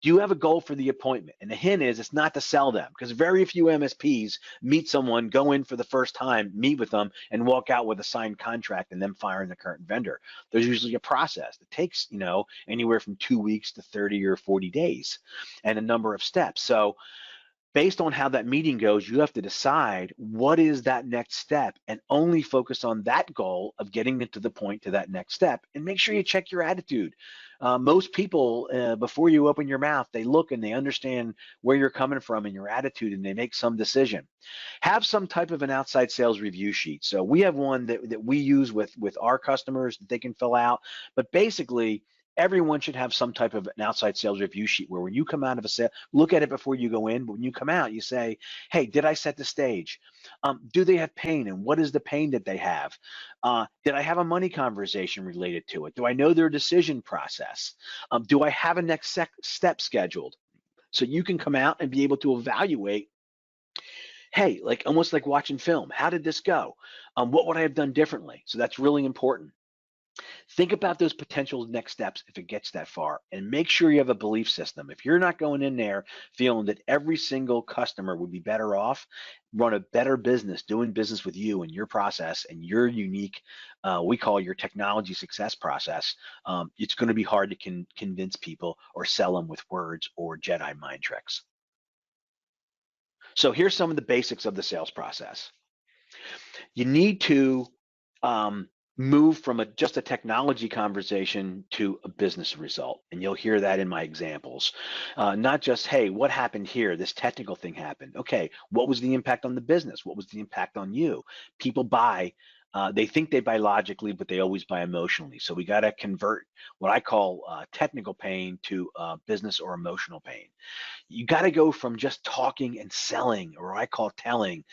Do you have a goal for the appointment? And the hint is it's not to sell them, because very few MSPs meet someone, go in for the first time, meet with them, and walk out with a signed contract and then firing the current vendor. There's usually a process that takes, anywhere from 2 weeks to 30 or 40 days and a number of steps. So based on how that meeting goes, you have to decide what is that next step and only focus on that goal of getting it to the point to that next step, and make sure you check your attitude. Most people, before you open your mouth, they look and they understand where you're coming from and your attitude, and they make some decision. Have some type of an outside sales review sheet. So we have one that we use with our customers that they can fill out, but basically, everyone should have some type of an outside sales review sheet where when you come out of a sale, look at it before you go in, but when you come out, you say, hey, did I set the stage? Do they have pain, and what is the pain that they have? Did I have a money conversation related to it? Do I know their decision process? Do I have a next step scheduled? So you can come out and be able to evaluate, hey, like almost like watching film. How did this go? What would I have done differently? So that's really important. Think about those potential next steps if it gets that far, and make sure you have a belief system. If you're not going in there feeling that every single customer would be better off, run a better business doing business with you and your process and your unique, we call your technology success process, it's going to be hard to convince people or sell them with words or Jedi mind tricks. So here's some of the basics of the sales process. You need to move from just a technology conversation to a business result. And you'll hear that in my examples. Not just, hey, what happened here? This technical thing happened. Okay, what was the impact on the business? What was the impact on you? People buy, they think they buy logically, but they always buy emotionally. So we got to convert what I call technical pain to business or emotional pain. You got to go from just talking and selling, or what I call telling,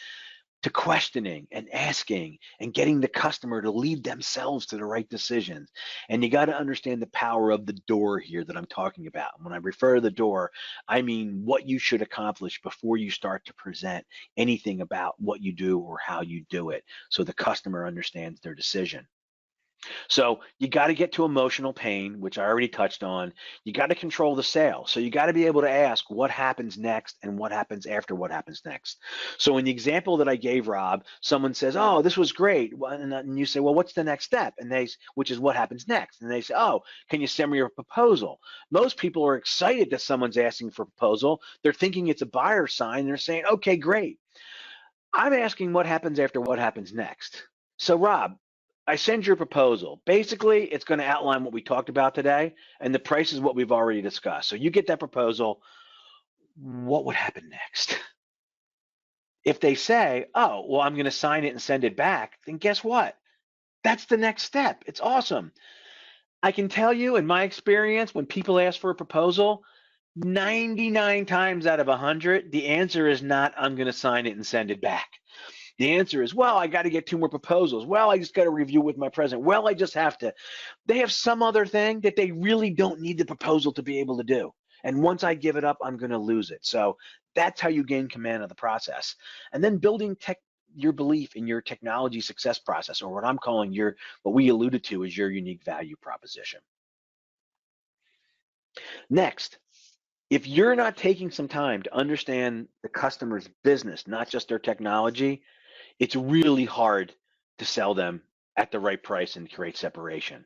to questioning and asking and getting the customer to lead themselves to the right decisions. And you got to understand the power of the door here that I'm talking about. When I refer to the door, I mean what you should accomplish before you start to present anything about what you do or how you do it, so the customer understands their decision. So you got to get to emotional pain, which I already touched on. You got to control the sale. So you got to be able to ask what happens next and what happens after what happens next. So in the example that I gave, Rob, someone says, oh, this was great. And you say, well, what's the next step? And which is what happens next. And they say, oh, can you send me your proposal? Most people are excited that someone's asking for a proposal. They're thinking it's a buyer sign. They're saying, okay, great. I'm asking what happens after what happens next. So Rob, I send your proposal. Basically, it's going to outline what we talked about today, and the price is what we've already discussed. So you get that proposal. What would happen next? If they say, oh, well, I'm going to sign it and send it back, then guess what? That's the next step. It's awesome. I can tell you in my experience, when people ask for a proposal, 99 times out of 100, the answer is not, I'm going to sign it and send it back. The answer is, well, I got to get 2 more proposals. Well, I just got to review with my president. Well, I just have to. They have some other thing that they really don't need the proposal to be able to do. And once I give it up, I'm going to lose it. So that's how you gain command of the process. And then building your belief in your technology success process, or what I'm calling what we alluded to as your unique value proposition. Next, if you're not taking some time to understand the customer's business, not just their technology, it's really hard to sell them at the right price and create separation.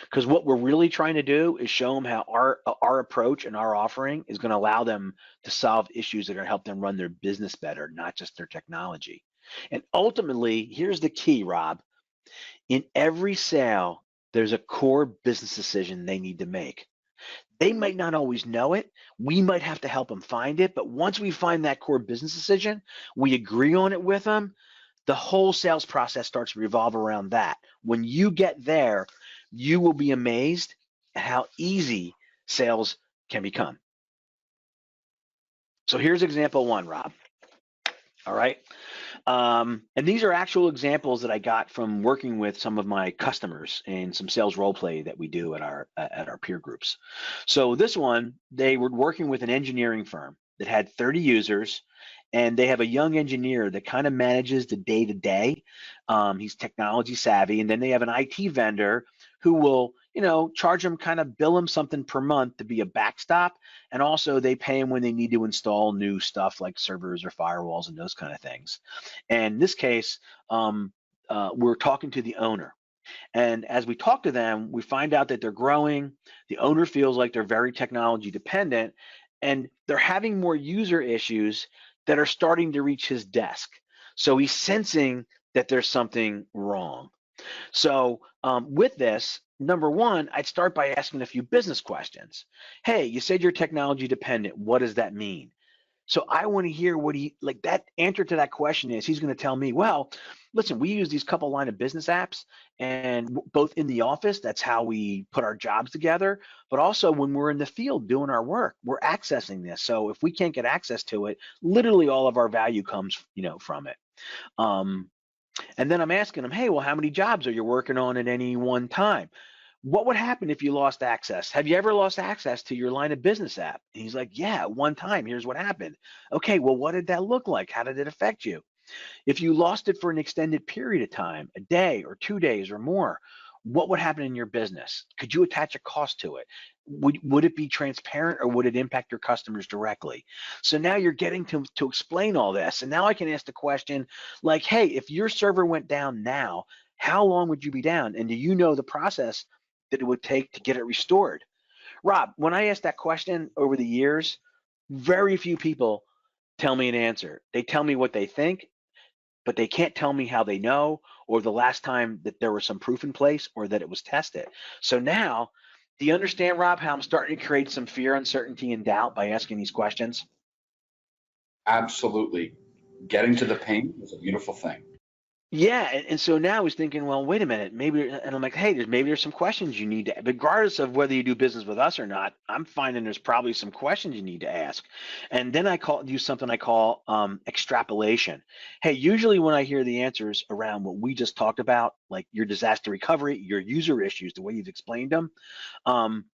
Because what we're really trying to do is show them how our approach and our offering is going to allow them to solve issues that are going to help them run their business better, not just their technology. And ultimately, here's the key, Rob. In every sale, there's a core business decision they need to make. They might not always know it. We might have to help them find it. But once we find that core business decision, we agree on it with them, the whole sales process starts to revolve around that. When you get there, you will be amazed at how easy sales can become. So here's example 1, Rob. All right. And these are actual examples that I got from working with some of my customers and some sales role play that we do at our peer groups. So this one, they were working with an engineering firm that had 30 users, and they have a young engineer that kind of manages the day-to-day. He's technology savvy, and then they have an IT vendor who will, charge them, kind of bill them something per month to be a backstop, and also they pay them when they need to install new stuff like servers or firewalls and those kind of things. And in this case, we're talking to the owner. And as we talk to them, we find out that they're growing. The owner feels like they're very technology dependent, and they're having more user issues that are starting to reach his desk. So he's sensing that there's something wrong. So with this, number 1, I'd start by asking a few business questions. Hey, you said you're technology dependent. What does that mean? So I want to hear what that answer to that question is. He's going to tell me, well, listen, we use these couple line of business apps, and both in the office, that's how we put our jobs together, but also when we're in the field doing our work, we're accessing this. So if we can't get access to it, literally all of our value comes, from it. And then I'm asking him, hey, well, how many jobs are you working on at any one time? What would happen if you lost access? Have you ever lost access to your line of business app? And he's like, yeah, one time. Here's what happened. Okay, well, what did that look like? How did it affect you? If you lost it for an extended period of time, a day or 2 days or more, What would happen in your business? Could you attach a cost to it? Would it be transparent, or would it impact your customers directly? So now you're getting to explain all this. And now I can ask the question like, hey, if your server went down now, how long would you be down? And do you know the process that it would take to get it restored? Rob, when I ask that question over the years, very few people tell me an answer. They tell me what they think, but they can't tell me how they know, or the last time that there was some proof in place, or that it was tested. So now, do you understand, Rob, how I'm starting to create some fear, uncertainty, and doubt by asking these questions? Absolutely. Getting to the pain is a beautiful thing. Yeah, and so now I was thinking, well, wait a minute, maybe, and I'm like, hey, there's some questions you need to, regardless of whether you do business with us or not. I'm finding there's probably some questions you need to ask, and then I do something I call extrapolation. Hey, usually when I hear the answers around what we just talked about, like your disaster recovery, your user issues, the way you've explained them, um,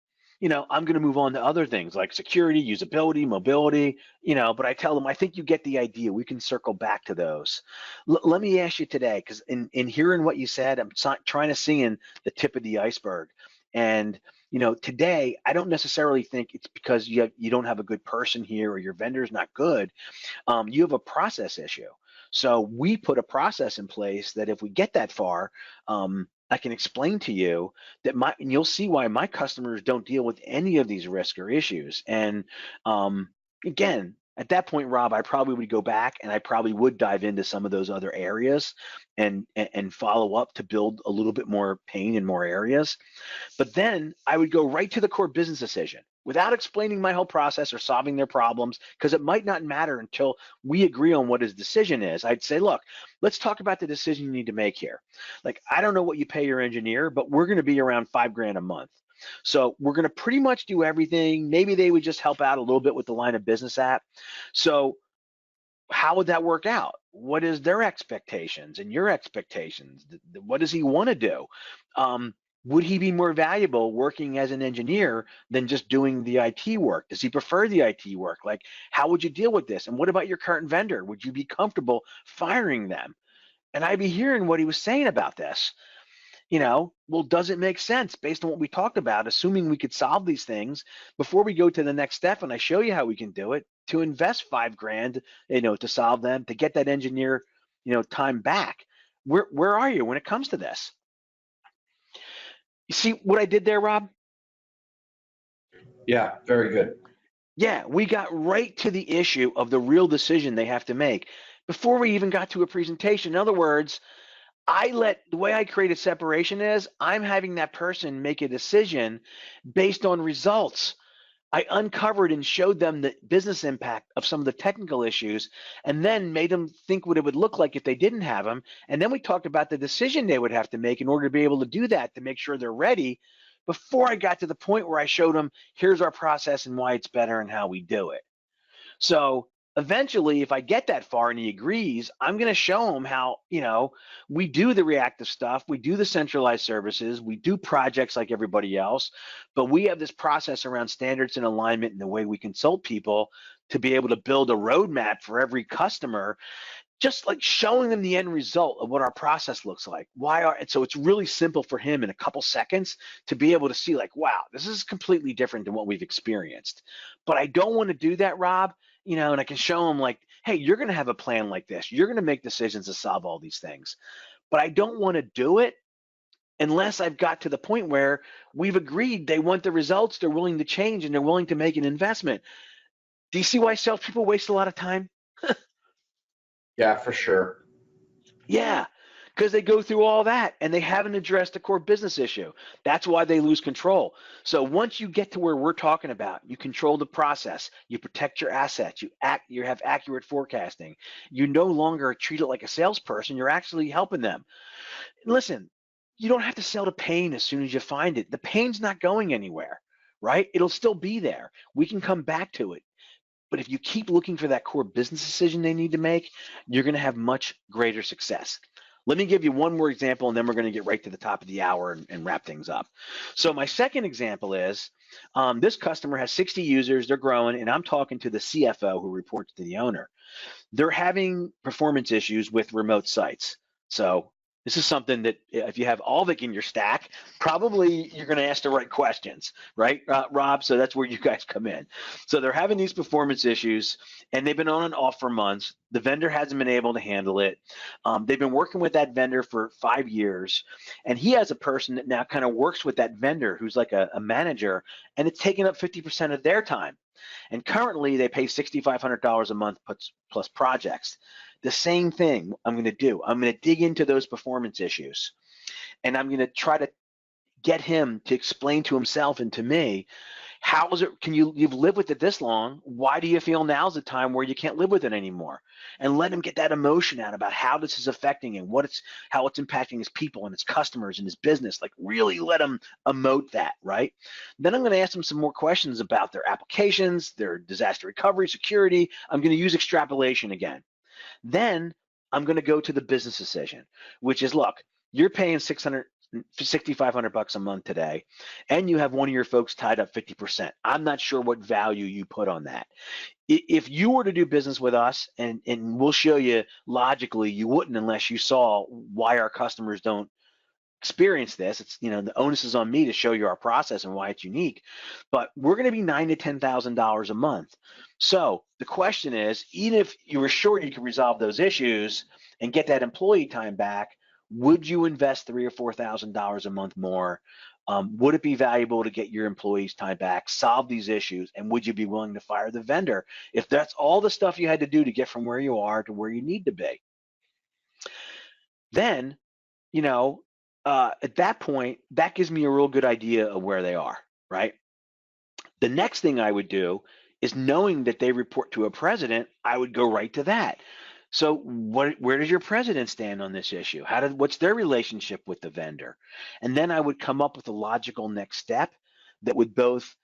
I'm going to move on to other things like security, usability, mobility, but I tell them, I think you get the idea. We can circle back to those. Let me ask you today, because in hearing what you said, I'm trying to see in the tip of the iceberg. And, today, I don't necessarily think it's because you don't have a good person here, or your vendor's not good. You have a process issue. So we put a process in place that if we get that far, I can explain to you that and you'll see why my customers don't deal with any of these risks or issues. And again, at that point, Rob, I probably would go back and I probably would dive into some of those other areas and follow up to build a little bit more pain in more areas. But then I would go right to the core business decision without explaining my whole process or solving their problems, because it might not matter until we agree on what his decision is. I'd say, look, let's talk about the decision you need to make here. Like, I don't know what you pay your engineer, but we're going to be around $5,000 a month. So we're going to pretty much do everything. Maybe they would just help out a little bit with the line of business app. So how would that work out? What is their expectations and your expectations? What does he want to do? Would he be more valuable working as an engineer than just doing the IT work? Does he prefer the IT work? Like, how would you deal with this? And what about your current vendor? Would you be comfortable firing them? And I'd be hearing what he was saying about this. Well, does it make sense based on what we talked about, assuming we could solve these things before we go to the next step and I show you how we can do it, to invest $5,000, to solve them, to get that engineer, time back? Where are you when it comes to this? You see what I did there, Rob? Yeah, very good. Yeah, we got right to the issue of the real decision they have to make before we even got to a presentation. In other words, the way I created separation is I'm having that person make a decision based on results. I uncovered and showed them the business impact of some of the technical issues, and then made them think what it would look like if they didn't have them. And then we talked about the decision they would have to make in order to be able to do that, to make sure they're ready, before I got to the point where I showed them, here's our process and why it's better and how we do it. So eventually, if I get that far and he agrees, I'm going to show him how, we do the reactive stuff, we do the centralized services, we do projects like everybody else, but we have this process around standards and alignment and the way we consult people to be able to build a roadmap for every customer, just like showing them the end result of what our process looks like. And so it's really simple for him in a couple seconds to be able to see, like, wow, this is completely different than what we've experienced. But I don't want to do that, Rob, and I can show him, like, hey, you're going to have a plan like this. You're going to make decisions to solve all these things. But I don't want to do it unless I've got to the point where we've agreed they want the results, they're willing to change, and they're willing to make an investment. Do you see why salespeople waste a lot of time? Yeah, for sure. Yeah, because they go through all that and they haven't addressed the core business issue. That's why they lose control. So once you get to where we're talking about, you control the process, you protect your assets, you have accurate forecasting. You no longer treat it like a salesperson. You're actually helping them. Listen, you don't have to sell the pain as soon as you find it. The pain's not going anywhere, right? It'll still be there. We can come back to it. But if you keep looking for that core business decision they need to make, you're going to have much greater success. Let me give you one more example, and then we're going to get right to the top of the hour and wrap things up. So my second example is this customer has 60 users, they're growing, and I'm talking to the CFO who reports to the owner. They're having performance issues with remote sites. So This is something that if you have Auvik in your stack, probably you're going to ask the right questions, right, Rob? So that's where you guys come in. So they're having these performance issues, and they've been on and off for months. The vendor hasn't been able to handle it. They've been working with that vendor for 5 years, and he has a person that now kind of works with that vendor who's like a manager, and it's taking up 50% of their time. And currently, they pay $6,500 a month plus projects. The same thing I'm going to do. I'm going to dig into those performance issues, and I'm going to try to get him to explain to himself and to me, how is it, you've lived with it this long, why do you feel now's the time where you can't live with it anymore? And let him get that emotion out about how this is affecting him, how it's impacting his people and his customers and his business. Like, really let him emote that, right? Then I'm going to ask him some more questions about their applications, their disaster recovery, security. I'm going to use extrapolation again. Then I'm going to go to the business decision, which is, look, you're paying $6,500 a month today, and you have one of your folks tied up 50%. I'm not sure what value you put on that. If you were to do business with us, and we'll show you logically, you wouldn't unless you saw why our customers don't experience this. It's, the onus is on me to show you our process and why it's unique, but we're going to be $9,000 to $10,000 a month. So the question is, even if you were sure you could resolve those issues and get that employee time back, would you invest $3,000 or $4,000 a month more? Would it be valuable to get your employees time back, solve these issues, and would you be willing to fire the vendor if that's all the stuff you had to do to get from where you are to where you need to be? Then, at that point, that gives me a real good idea of where they are, right? The next thing I would do is, knowing that they report to a president, I would go right to that. So where does your president stand on this issue? What's their relationship with the vendor? And then I would come up with a logical next step that would both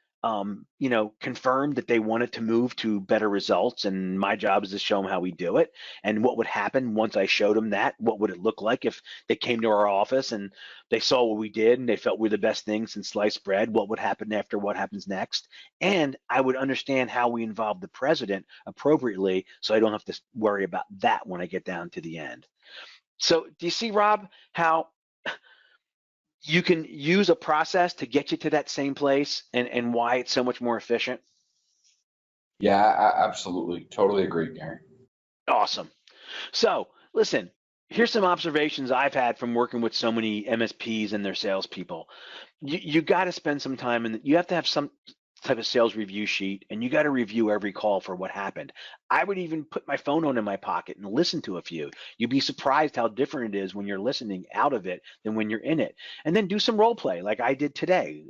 confirm that they wanted to move to better results, and my job is to show them how we do it, and what would happen once I showed them that. What would it look like if they came to our office and they saw what we did and they felt we're the best thing since sliced bread? What would happen after? What happens next? And I would understand how we involve the president appropriately, so I don't have to worry about that when I get down to the end. So do you see, Rob, how you can use a process to get you to that same place, and why it's so much more efficient? Yeah, absolutely. Totally agree, Gary. Awesome. So listen, here's some observations I've had from working with so many MSPs and their salespeople. You got to spend some time, and you have to have some type of sales review sheet, and you got to review every call for what happened. I would even put my phone on in my pocket and listen to a few. You'd be surprised how different it is when you're listening out of it than when you're in it. And then do some role play like I did today.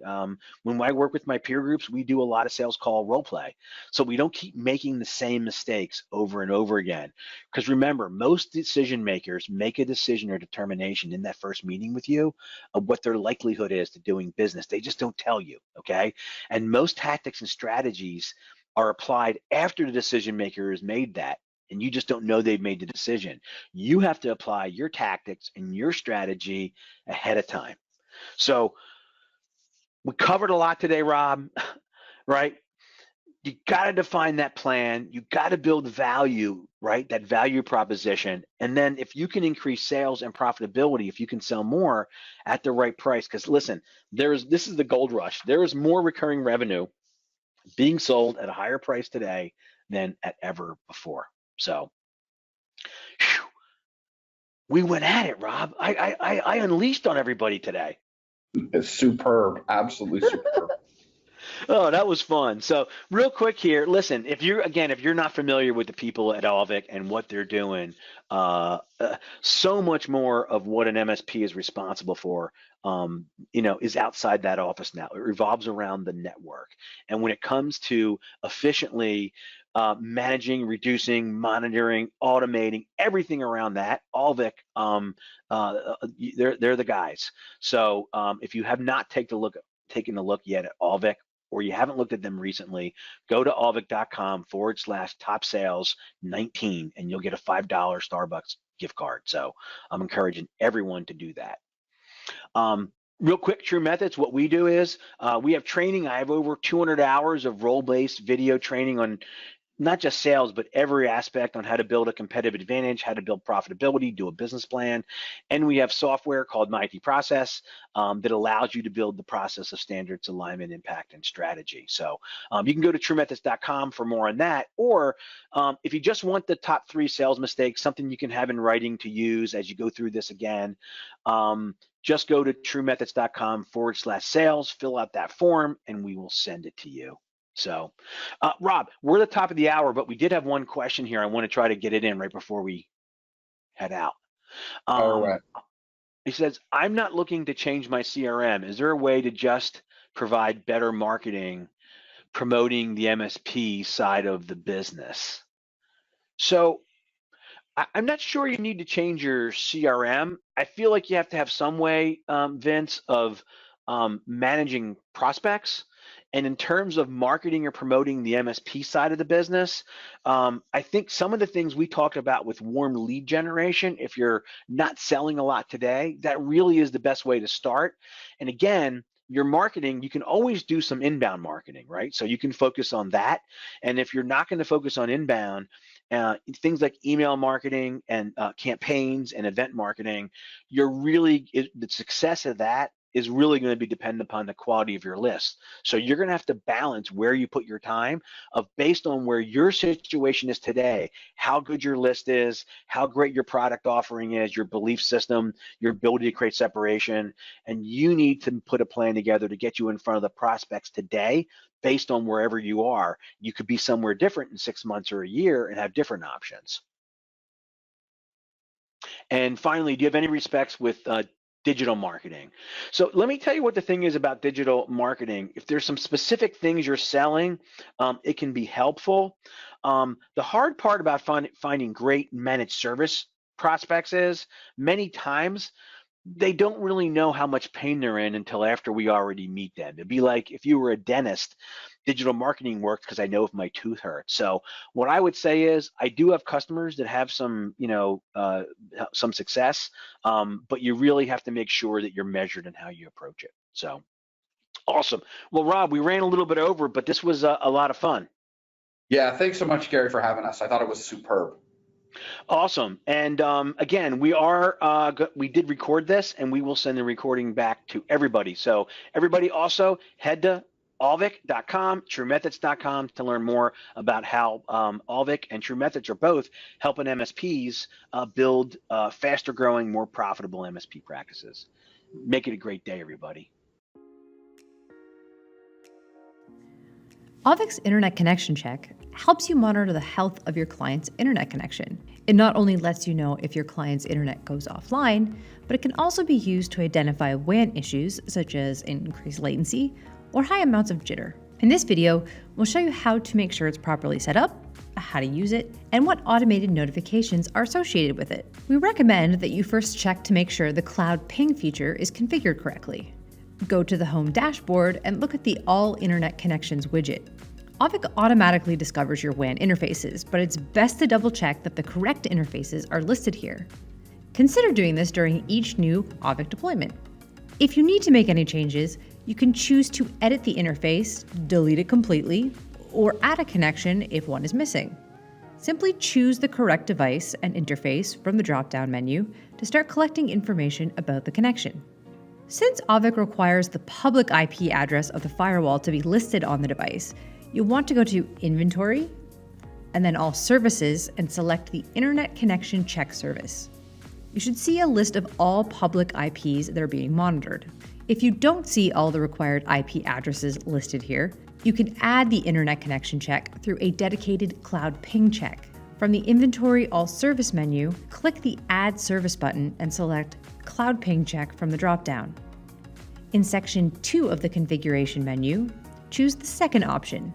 When I work with my peer groups, we do a lot of sales call role play, so we don't keep making the same mistakes over and over again. Because remember, most decision makers make a decision or determination in that first meeting with you of what their likelihood is to doing business. They just don't tell you, okay? And most tactics and strategies are applied after the decision maker has made that, and you just don't know they've made the decision. You have to apply your tactics and your strategy ahead of time. So we covered a lot today, Rob, right? You got to define that plan. You got to build value, right? That value proposition. And then if you can increase sales and profitability, if you can sell more at the right price, because listen, this is the gold rush. There is more recurring revenue being sold at a higher price today than at ever before. So we went at it, Rob. I unleashed on everybody today. It's superb. Absolutely superb. Oh, that was fun. So real quick here, listen, if you're not familiar with the people at Auvik and what they're doing, so much more of what an MSP is responsible for, is outside that office now. It revolves around the network. And when it comes to efficiently managing, reducing, monitoring, automating, everything around that, Auvik, they're the guys. So if you have not taken a look yet at Auvik, or you haven't looked at them recently, go to auvik.com/topsales19 and you'll get a $5 Starbucks gift card. So I'm encouraging everyone to do that. Real quick, TruMethods, what we do is we have training. I have over 200 hours of role-based video training on not just sales, but every aspect on how to build a competitive advantage, how to build profitability, do a business plan. And we have software called My IT Process that allows you to build the process of standards, alignment, impact, and strategy. So you can go to TruMethods.com for more on that. Or if you just want the top 3 sales mistakes, something you can have in writing to use as you go through this again, just go to TruMethods.com/sales, fill out that form, and we will send it to you. So, Rob, we're at the top of the hour, but we did have one question here. I want to try to get it in right before we head out. All right. He says, I'm not looking to change my CRM. Is there a way to just provide better marketing, promoting the MSP side of the business? So I'm not sure you need to change your CRM. I feel like you have to have some way, Vince, of managing prospects. And in terms of marketing or promoting the MSP side of the business, I think some of the things we talked about with warm lead generation, if you're not selling a lot today, that really is the best way to start. And again, your marketing, you can always do some inbound marketing, right? So you can focus on that. And if you're not going to focus on inbound, things like email marketing and campaigns and event marketing, the success of that is really going to be dependent upon the quality of your list. So you're going to have to balance where you put your time based on where your situation is today, how good your list is, how great your product offering is, your belief system, your ability to create separation. And you need to put a plan together to get you in front of the prospects today based on wherever you are. You could be somewhere different in 6 months or a year and have different options. And finally, do you have any respects with digital marketing? So let me tell you what the thing is about digital marketing. If there's some specific things you're selling, it can be helpful. The hard part about finding great managed service prospects is many times they don't really know how much pain they're in until after we already meet them. It'd be like if you were a dentist, digital marketing works because I know if my tooth hurts. So what I would say is I do have customers that have some success, but you really have to make sure that you're measured in how you approach it. So awesome. Well, Rob, we ran a little bit over, but this was a lot of fun. Yeah, thanks so much, Gary, for having us. I thought it was superb. Awesome. And again, we did record this, and we will send the recording back to everybody. So everybody also head to Auvik.com, TruMethods.com to learn more about how Auvik and TruMethods are both helping MSPs build faster growing, more profitable MSP practices. Make it a great day, everybody. Auvik's Internet Connection Check helps you monitor the health of your client's internet connection. It not only lets you know if your client's internet goes offline, but it can also be used to identify WAN issues such as increased latency or high amounts of jitter. In this video, we'll show you how to make sure it's properly set up, how to use it, and what automated notifications are associated with it. We recommend that you first check to make sure the cloud ping feature is configured correctly. Go to the home dashboard and look at the All Internet Connections widget. Auvik automatically discovers your WAN interfaces, but it's best to double check that the correct interfaces are listed here. Consider doing this during each new Auvik deployment. If you need to make any changes, you can choose to edit the interface, delete it completely, or add a connection if one is missing. Simply choose the correct device and interface from the drop-down menu to start collecting information about the connection. Since Auvik requires the public IP address of the firewall to be listed on the device, you'll want to go to Inventory, and then All Services, and select the Internet Connection Check service. You should see a list of all public IPs that are being monitored. If you don't see all the required IP addresses listed here, you can add the Internet Connection Check through a dedicated Cloud Ping Check. From the Inventory All Service menu, click the Add Service button and select Cloud Ping Check from the dropdown. In Section 2 of the Configuration menu, choose the second option,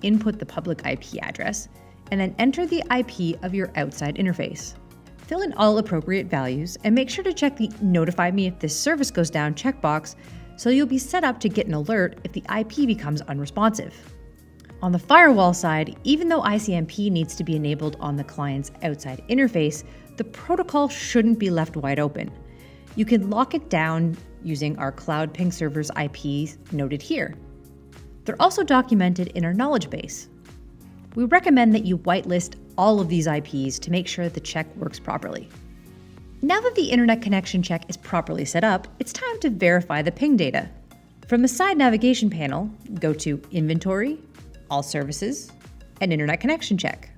input the public IP address, and then enter the IP of your outside interface. Fill in all appropriate values and make sure to check the Notify Me if this service goes down checkbox so you'll be set up to get an alert if the IP becomes unresponsive. On the firewall side, even though ICMP needs to be enabled on the client's outside interface, the protocol shouldn't be left wide open. You can lock it down using our Cloud Ping server's IPs noted here. They're also documented in our knowledge base. We recommend that you whitelist all of these IPs to make sure that the check works properly. Now that the internet connection check is properly set up, it's time to verify the ping data. From the side navigation panel, go to Inventory, All Services, and Internet Connection Check.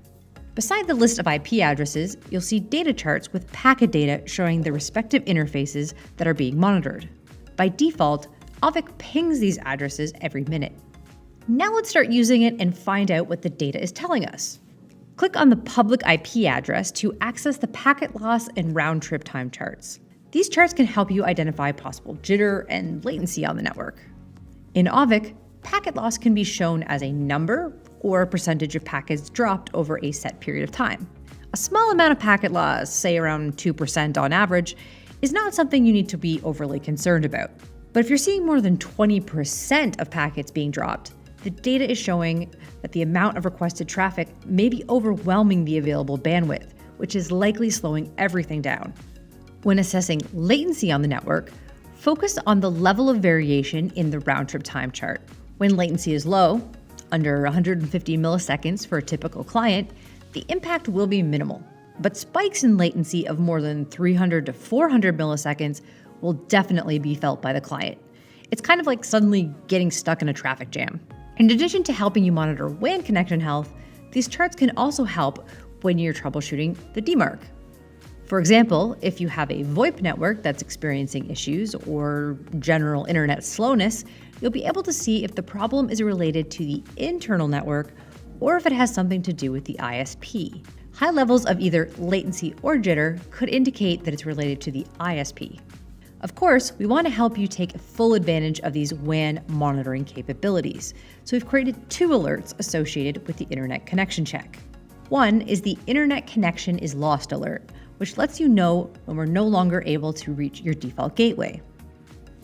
Beside the list of IP addresses, you'll see data charts with packet data showing the respective interfaces that are being monitored. By default, Auvik pings these addresses every minute. Now let's start using it and find out what the data is telling us. Click on the public IP address to access the packet loss and round trip time charts. These charts can help you identify possible jitter and latency on the network. In Auvik, packet loss can be shown as a number or a percentage of packets dropped over a set period of time. A small amount of packet loss, say around 2% on average, is not something you need to be overly concerned about. But if you're seeing more than 20% of packets being dropped, the data is showing that the amount of requested traffic may be overwhelming the available bandwidth, which is likely slowing everything down. When assessing latency on the network, focus on the level of variation in the round-trip time chart. When latency is low, under 150 milliseconds for a typical client, the impact will be minimal. But spikes in latency of more than 300 to 400 milliseconds will definitely be felt by the client. It's kind of like suddenly getting stuck in a traffic jam. In addition to helping you monitor WAN connection health, these charts can also help when you're troubleshooting the DMARC. For example, if you have a VoIP network that's experiencing issues or general internet slowness, you'll be able to see if the problem is related to the internal network or if it has something to do with the ISP. High levels of either latency or jitter could indicate that it's related to the ISP. Of course, we want to help you take full advantage of these WAN monitoring capabilities, so we've created 2 alerts associated with the internet connection check. One is the internet connection is lost alert, which lets you know when we're no longer able to reach your default gateway.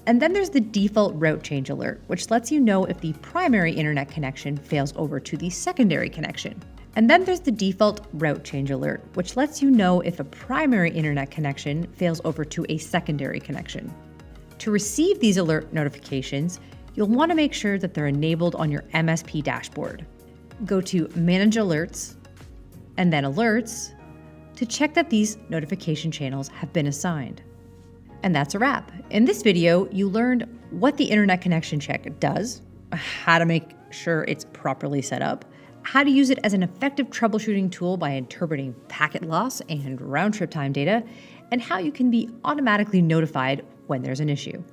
And then there's the default route change alert, which lets you know if the primary internet connection fails over to the secondary connection. And then there's the default route change alert, which lets you know if a primary internet connection fails over to a secondary connection. To receive these alert notifications, you'll want to make sure that they're enabled on your MSP dashboard. Go to Manage Alerts, and then Alerts, to check that these notification channels have been assigned. And that's a wrap. In this video, you learned what the internet connection check does, how to make sure it's properly set up, how to use it as an effective troubleshooting tool by interpreting packet loss and round-trip time data, and how you can be automatically notified when there's an issue.